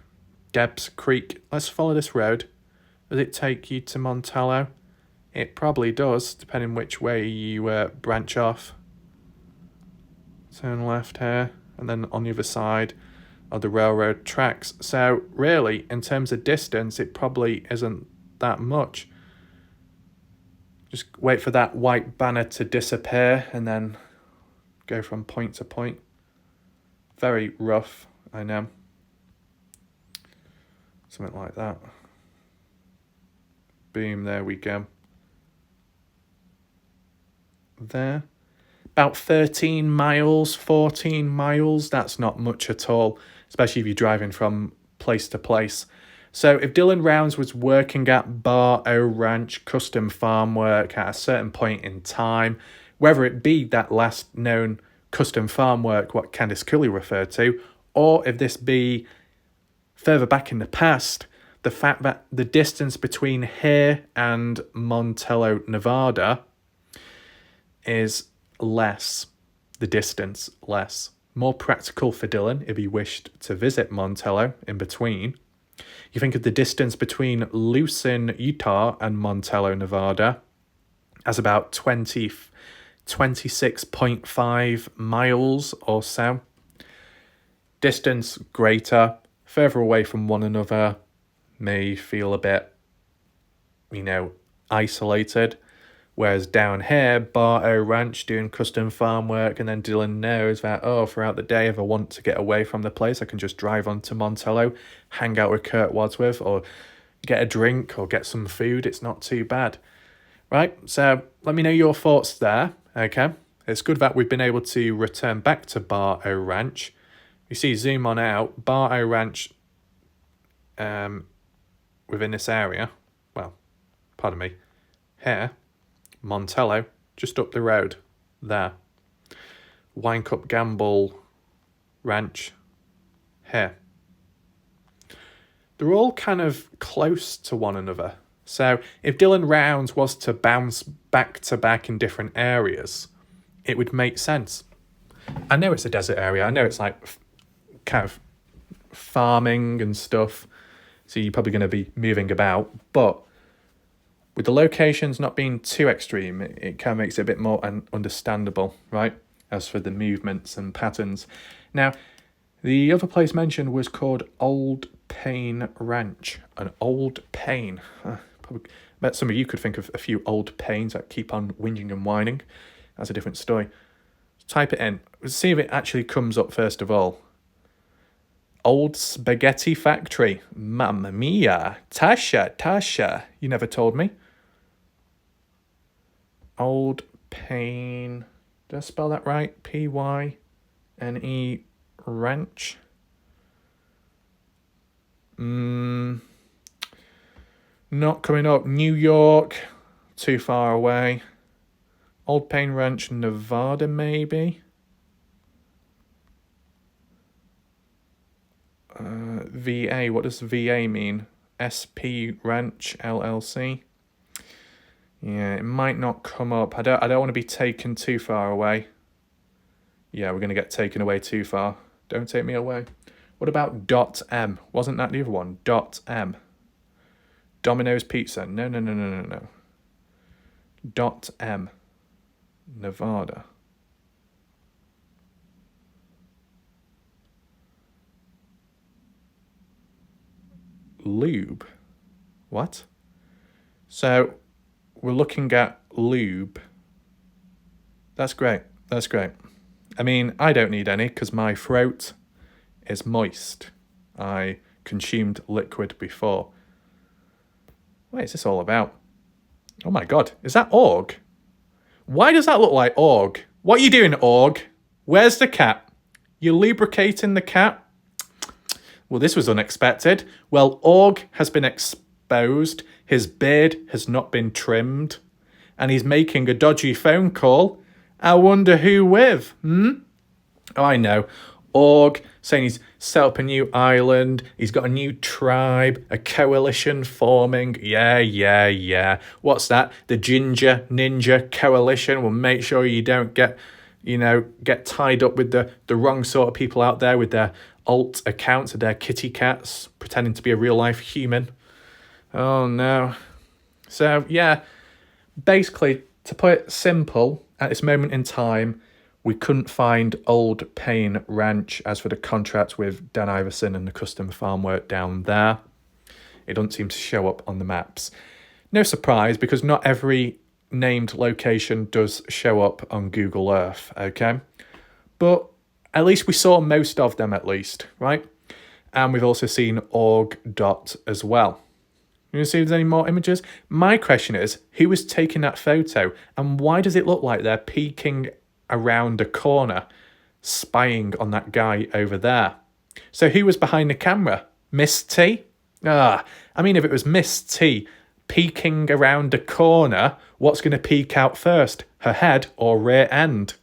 Debs Creek. Let's follow this road. Does it take you to Montello? It probably does, depending which way you branch off. Turn left here, and then on the other side of the railroad tracks. So really, in terms of distance, it probably isn't that much. Just wait for that white banner to disappear and then go from point to point. Very rough, I know. Something like that. Boom, there we go. There. about 13 miles, 14 miles. That's not much at all, especially if you're driving from place to place. So if Dylan Rounds was working at Bar O Ranch custom farm work at a certain point in time, whether it be that last known custom farm work, what Candice Cooley referred to, or if this be further back in the past, the fact that the distance between here and Montello, Nevada is less. The distance less. More practical for Dylan if he wished to visit Montello in between. You think of the distance between Lucin, Utah and Montello, Nevada as about 26.5 miles or so. Distance greater, further away from one another, may feel a bit, isolated. Whereas down here, Bar O Ranch doing custom farm work, and then Dylan knows that, throughout the day, if I want to get away from the place, I can just drive on to Montello, hang out with Kurt Wadsworth, or get a drink, or get some food. It's not too bad. Right? So let me know your thoughts there, okay? It's good that we've been able to return back to Bar O Ranch. You see, zoom on out, Bar O Ranch within this area, here, Montello, just up the road, there. Winecup Gamble Ranch, here. They're all kind of close to one another. So if Dylan Rounds was to bounce back to back in different areas, it would make sense. I know it's a desert area. I know it's like kind of farming and stuff. So you're probably going to be moving about. But with the locations not being too extreme, it kind of makes it a bit more understandable, right? As for the movements and patterns. Now, the other place mentioned was called Old Payne Ranch. An Old Payne. Probably bet some of you could think of a few old Paynes that keep on whinging and whining. That's a different story. Type it in. Let's see if it actually comes up first of all. Old Spaghetti Factory. Mamma mia. Tasha. You never told me. Old Payne. Did I spell that right? P-Y-N-E Ranch. Not coming up. New York. Too far away. Old Payne Ranch, Nevada, maybe. VA. What does VA mean? SP Ranch, LLC. Yeah, it might not come up. I don't want to be taken too far away. Yeah, we're going to get taken away too far. Don't take me away. What about .M? Wasn't that the other one? .M. Domino's Pizza. No. .M. Nevada. Lube. What? So we're looking at lube. That's great. I mean, I don't need any because my throat is moist. I consumed liquid before. What is this all about? Oh my God, is that Org? Why does that look like Org? What are you doing, Org? Where's the cat? You're lubricating the cat? Well, this was unexpected. Well, Org has been exposed. His beard has not been trimmed. And he's making a dodgy phone call. I wonder who with, Oh, I know. Org saying he's set up a new island. He's got a new tribe, a coalition forming. Yeah. What's that? The Ginger Ninja Coalition will make sure you don't get tied up with the wrong sort of people out there with their alt accounts of their kitty cats pretending to be a real life human. Oh no. So yeah, basically, to put it simple, at this moment in time, we couldn't find Old Payne Ranch as for the contract with Dan Iverson and the custom farm work down there. It doesn't seem to show up on the maps. No surprise, because not every named location does show up on Google Earth, okay? But at least we saw most of them at least, right? And we've also seen org. As well. You want to see if there's any more images? My question is, who was taking that photo and why does it look like they're peeking around a corner, spying on that guy over there. So who was behind the camera? Miss T? I mean, if it was Miss T peeking around a corner, what's going to peek out first? Her head or rear end?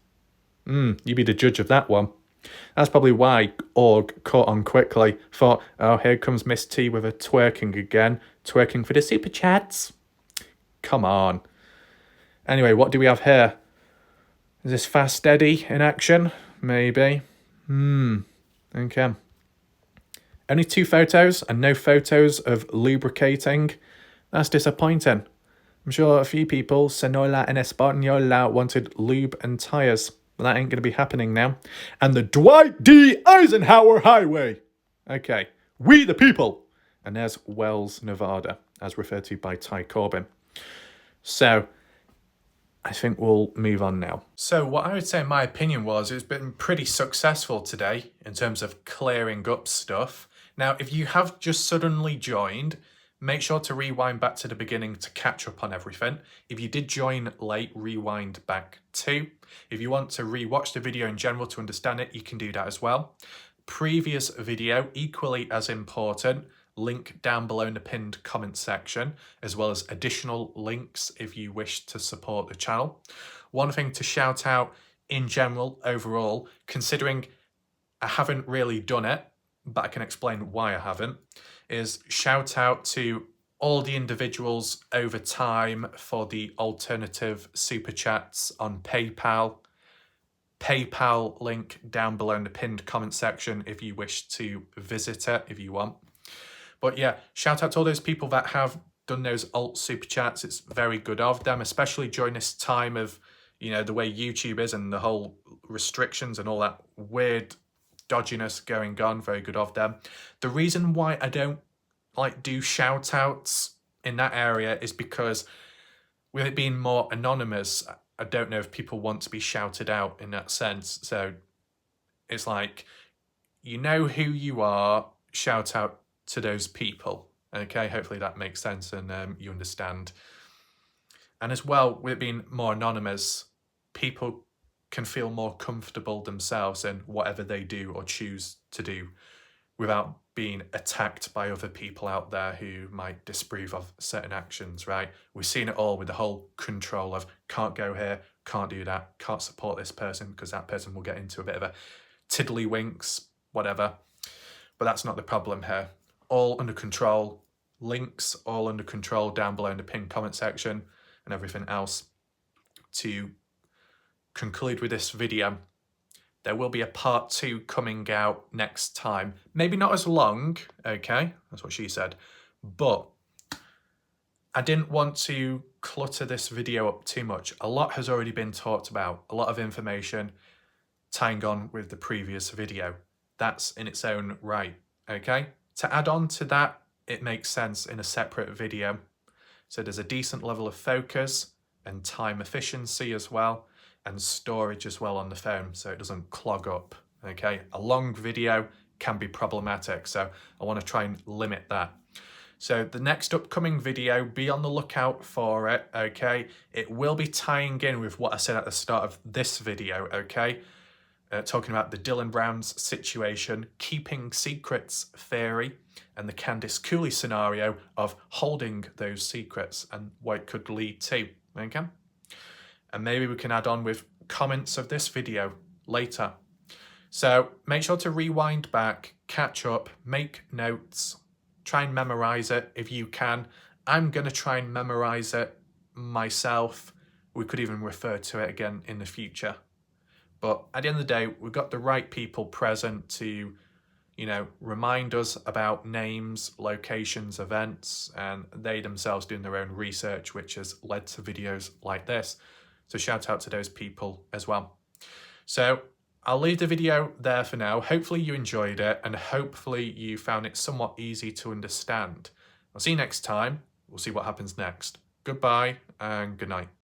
You be the judge of that one. That's probably why Org caught on quickly. Thought, oh, here comes Miss T with her twerking again. Twerking for the super chats. Come on. Anyway, what do we have here? Is this Fast Eddie in action? Maybe. Okay. Only 2 photos and no photos of lubricating. That's disappointing. I'm sure a few people, Sonola and Española, wanted lube and tyres. But that ain't going to be happening now. And the Dwight D. Eisenhower Highway. Okay. We the people. And there's Wells, Nevada, as referred to by Ty Corbyn. So I think we'll move on now. So what I would say in my opinion was it's been pretty successful today in terms of clearing up stuff. Now, if you have just suddenly joined, make sure to rewind back to the beginning to catch up on everything. If you did join late, rewind back too. If you want to rewatch the video in general to understand it, you can do that as well. Previous video, equally as important, link down below in the pinned comment section, as well as additional links if you wish to support the channel. One thing to shout out in general, overall, considering I haven't really done it, but I can explain why I haven't, is shout out to all the individuals over time for the alternative super chats on PayPal. PayPal link down below in the pinned comment section if you wish to visit it, if you want. But yeah, shout out to all those people that have done those alt super chats. It's very good of them, especially during this time of, you know, the way YouTube is and the whole restrictions and all that weird dodginess going on. Very good of them. The reason why I don't do shout outs in that area is because with it being more anonymous, I don't know if people want to be shouted out in that sense. So it's like, you know who you are, shout out to those people. Okay, hopefully that makes sense and you understand. And as well, with it being more anonymous, people can feel more comfortable themselves in whatever they do or choose to do without being attacked by other people out there who might disapprove of certain actions, right? We've seen it all with the whole control of can't go here, can't do that, can't support this person because that person will get into a bit of a tiddlywinks, whatever. But that's not the problem here. All under control, links all under control down below in the pinned comment section and everything else. To conclude with this video, there will be a part 2 coming out next time. Maybe not as long, okay? That's what she said. But I didn't want to clutter this video up too much. A lot has already been talked about. A lot of information tying on with the previous video. That's in its own right, okay? To add on to that, it makes sense in a separate video. So there's a decent level of focus and time efficiency as well, and storage as well on the phone so it doesn't clog up, okay? A long video can be problematic, so I want to try and limit that. So the next upcoming video, be on the lookout for it, okay? It will be tying in with what I said at the start of this video, okay? Talking about the Dylan Brown's situation, keeping secrets theory, and the Candice Cooley scenario of holding those secrets and what it could lead to, okay? And maybe we can add on with comments of this video later. So make sure to rewind back, catch up, make notes, try and memorize it if you can. I'm going to try and memorize it myself. We could even refer to it again in the future. But at the end of the day, we've got the right people present to, you know, remind us about names, locations, events, and they themselves doing their own research, which has led to videos like this. So shout out to those people as well. So I'll leave the video there for now. Hopefully you enjoyed it and hopefully you found it somewhat easy to understand. I'll see you next time. We'll see what happens next. Goodbye and good night.